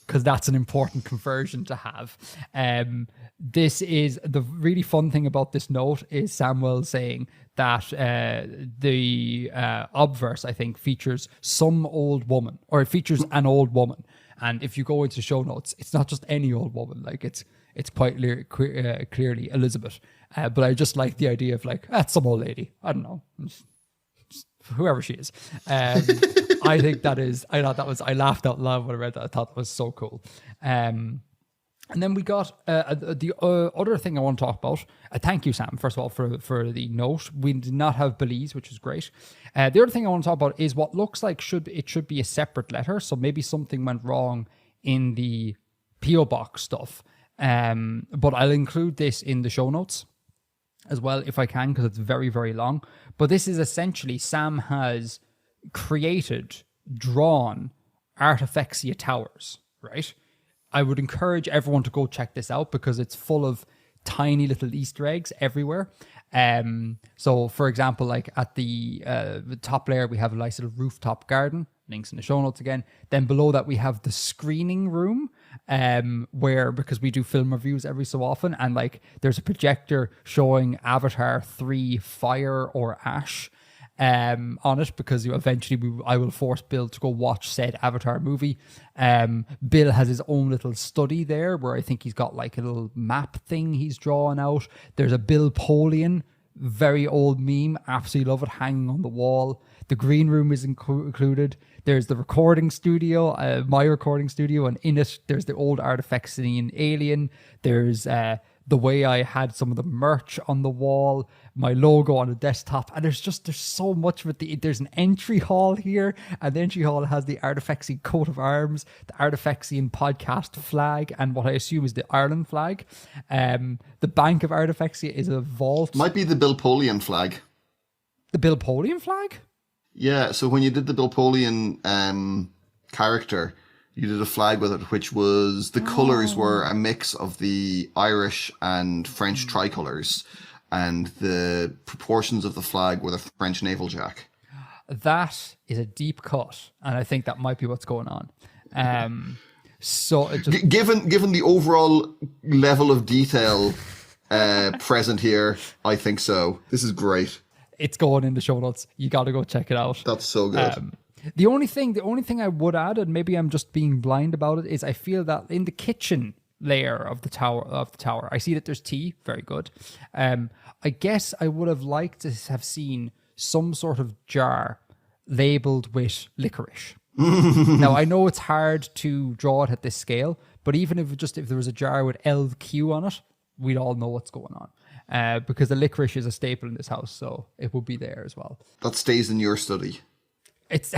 Because that's an important conversion to have. This is the really fun thing about this note is Samuel saying that the obverse, I think, features some old woman, or it features an old woman. And if you go into show notes, it's not just any old woman. Like it's quite clearly Elizabeth. But I just like the idea of like, that's some old lady. I don't know. Whoever she is. I think that is, I laughed out loud when I read that. I thought that was so cool. And then we got the other thing I want to talk about. Thank you, Sam, first of all, for the note. We did not have Belize, which is great. The other thing I want to talk about is what looks like should be a separate letter. So maybe something went wrong in the PO box stuff. But I'll include this in the show notes as well if I can, because it's very, very long. But this is essentially Sam has drawn Artifexia towers, right? I would encourage everyone to go check this out because it's full of tiny little Easter eggs everywhere. So, for example, like at the top layer, we have a nice little rooftop garden. Links in the show notes again. Then below that, we have the screening room, where, because we do film reviews every so often, and like there's a projector showing Avatar 3 Fire or Ash on it, because I will force Bill to go watch said Avatar movie. Bill has his own little study there where I think he's got like a little map thing he's drawing out. There's a Bill Polian, very old meme, absolutely love it, hanging on the wall. The green room is included. There's the recording studio, my recording studio, and in it there's the old Artifexian alien. There's the way I had some of the merch on the wall, my logo on the desktop, and there's so much of it. There's an entry hall here, and the entry hall has the Artifexi coat of arms, the Artifexian podcast flag, and what I assume is the Ireland flag. The Bank of Artifexia is a vault. Might be the Bill Polian flag. The Bill Polian flag? Yeah, so when you did the Bill Polian character, you did a flag with it, which was, the colours were a mix of the Irish and French tricolours, and the proportions of the flag were the French naval jack. That is a deep cut, and I think that might be what's going on. So it just... given the overall level of detail present here, I think so. This is great. It's going in the show notes. You got to go check it out. That's so good. The only thing I would add, and maybe I'm just being blind about it, is I feel that in the kitchen layer of the tower, I see that there's tea. Very good. I guess I would have liked to have seen some sort of jar labeled with licorice. Now I know it's hard to draw it at this scale, but even if there was a jar with LQ on it, we'd all know what's going on. Because the licorice is a staple in this house, so it will be there as well. That stays in your study. It's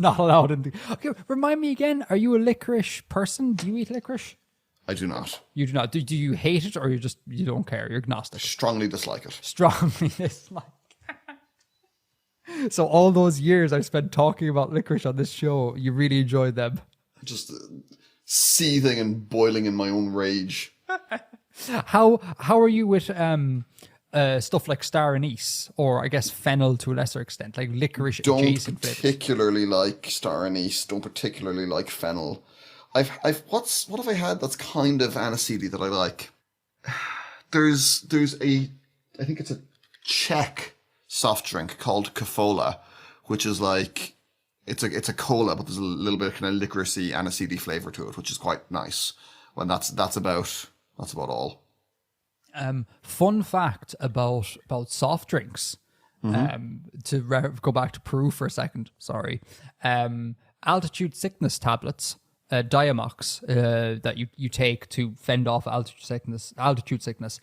not allowed in the... Okay, remind me again, are you a licorice person? Do you eat licorice? I do not. You do not. Do you hate it, or you don't care? You're agnostic? Strongly dislike it. Strongly dislike. So all those years I've spent talking about licorice on this show, you really enjoyed them. Just seething and boiling in my own rage. How are you with stuff like star anise, or I guess fennel to a lesser extent, like licorice adjacent flavors? Don't particularly like star anise. Don't particularly like fennel. What have I had that's kind of aniseedy that I like? There's I think it's a Czech soft drink called Kafola, which is like it's a cola, but there's a little bit of kind of licoricey aniseedy flavor to it, which is quite nice. Well, that's about all. Fun fact about soft drinks. To go back to Peru for a second. Sorry. Altitude sickness tablets, Diamox, that you take to fend off altitude sickness.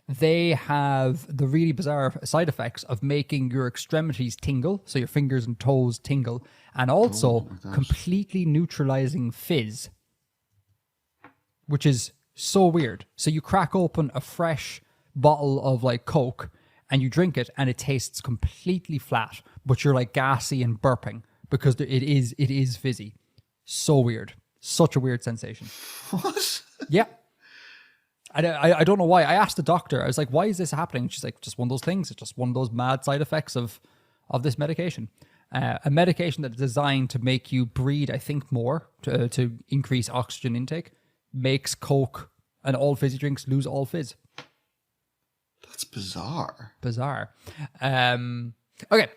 They have the really bizarre side effects of making your extremities tingle, so your fingers and toes tingle, and also completely neutralizing fizz. which is so weird. So you crack open a fresh bottle of like Coke and you drink it and it tastes completely flat, but you're like gassy and burping because it is fizzy. So weird. Such a weird sensation. What? Yeah. I don't know why. I asked the doctor, I was like, why is this happening? She's like, just one of those things. It's just one of those mad side effects of this medication. A medication that's designed to make you breathe, I think, more to increase oxygen intake, makes Coke and all fizzy drinks lose all fizz. That's bizarre. Okay.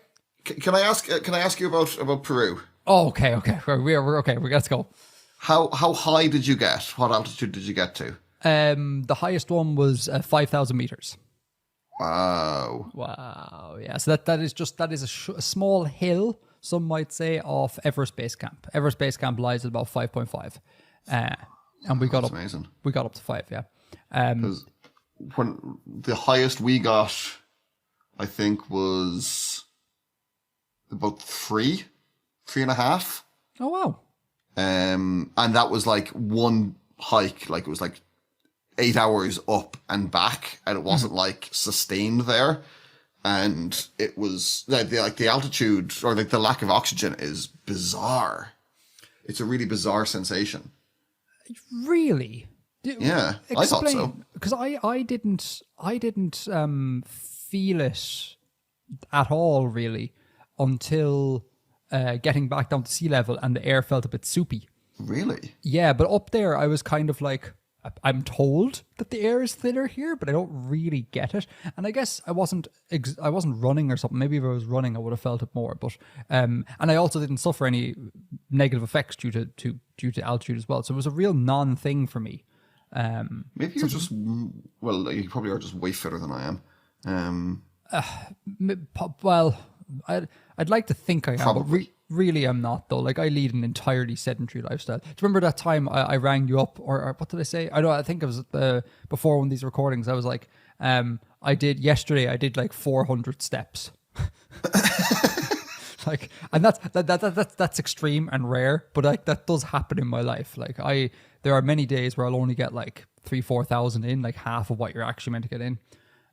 Can I ask you about Peru? Oh, okay. We're okay. Let's go. How high did you get? What altitude did you get to? The highest one was 5,000 meters. Wow. Yeah. So that is a small hill, some might say, off Everest Base Camp. Everest Base Camp lies at about 5.5. And we got amazing. We got up to 5, yeah. Because when the highest we got, I think, was about 3.5. Oh wow. And that was like one hike, like it was like 8 hours up and back, and it wasn't like sustained there. And it was like the altitude or like the lack of oxygen is bizarre. It's a really bizarre sensation. Really? Yeah, I thought so. Because I didn't feel it at all really until getting back down to sea level and the air felt a bit soupy. Really? Yeah, but up there I was kind of like, I'm told that the air is thinner here, but I don't really get it. And I guess I wasn't running or something. Maybe if I was running, I would have felt it more. But and I also didn't suffer any negative effects due to altitude as well. So it was a real non-thing for me. Maybe you're just you probably are just way fitter than I am. Well, I'd like to think I am, Probably. but really I'm not though. Like I lead an entirely sedentary lifestyle. Do you remember that time I rang you up, or what did I say? I think it was before one of these recordings. I was like, I did like 400 steps. Like, and that's extreme and rare, but like that does happen in my life. Like there are many days where I'll only get like 3,000-4,000 in, like half of what you're actually meant to get in.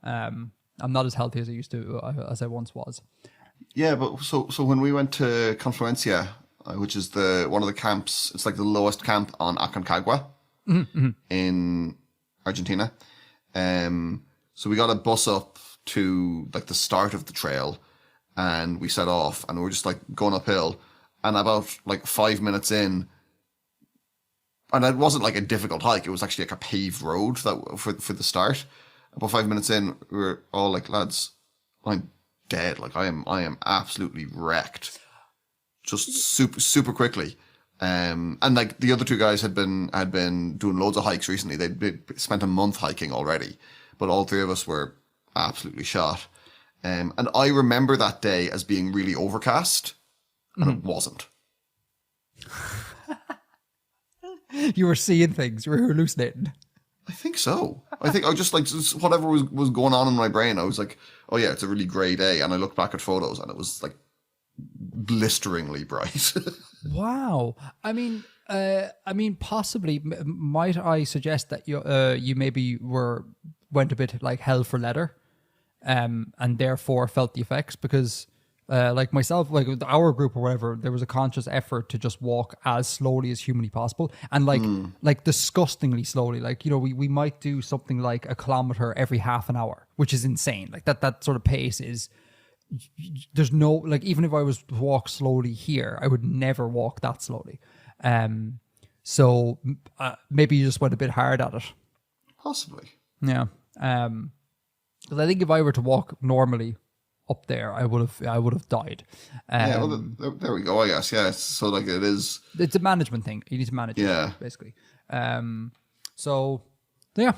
I'm not as healthy as I used to, as I once was. Yeah, but so when we went to Confluencia, which is one of the camps, it's like the lowest camp on Aconcagua in Argentina. So we got a bus up to like the start of the trail, and we set off, and we were just like going uphill, and about like 5 minutes in, and it wasn't like a difficult hike; it was actually like a paved road for the start. About 5 minutes in, we were all like, lads, I'm dead. Like I am absolutely wrecked. Just super quickly. And like the other two guys had been doing loads of hikes recently. They'd spent a month hiking already, but all three of us were absolutely shot. And I remember that day as being really overcast, and it wasn't. You were seeing things. You were hallucinating. I think so. I think I just like whatever was going on in my brain. I was like, oh yeah, it's a really grey day. And I looked back at photos and it was like blisteringly bright. Wow. I mean, possibly might I suggest that you maybe went a bit like hell for leather, and therefore felt the effects, because like myself, like with our group or whatever, there was a conscious effort to just walk as slowly as humanly possible, and like disgustingly slowly. Like, you know, we might do something like a kilometer every half an hour, which is insane. Like that sort of pace is, there's no, like, even if I was to walk slowly here, I would never walk that slowly. So maybe you just went a bit hard at it. Possibly. Yeah. Because I think if I were to walk normally up there, I would have died. Yeah, well, there we go, I guess. Yeah, so like it's a management thing. You need to manage it, basically. So yeah.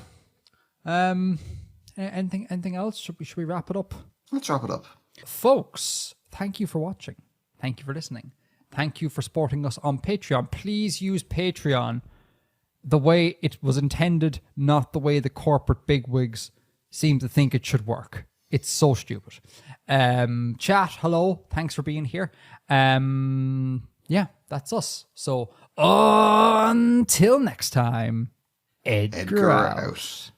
Anything else? Should we wrap it up? Let's wrap it up. Folks, thank you for watching. Thank you for listening. Thank you for supporting us on Patreon. Please use Patreon the way it was intended, not the way the corporate bigwigs seem to think it should work. It's so stupid. Chat, hello. Thanks for being here. Yeah, that's us. So until next time, Edgar out.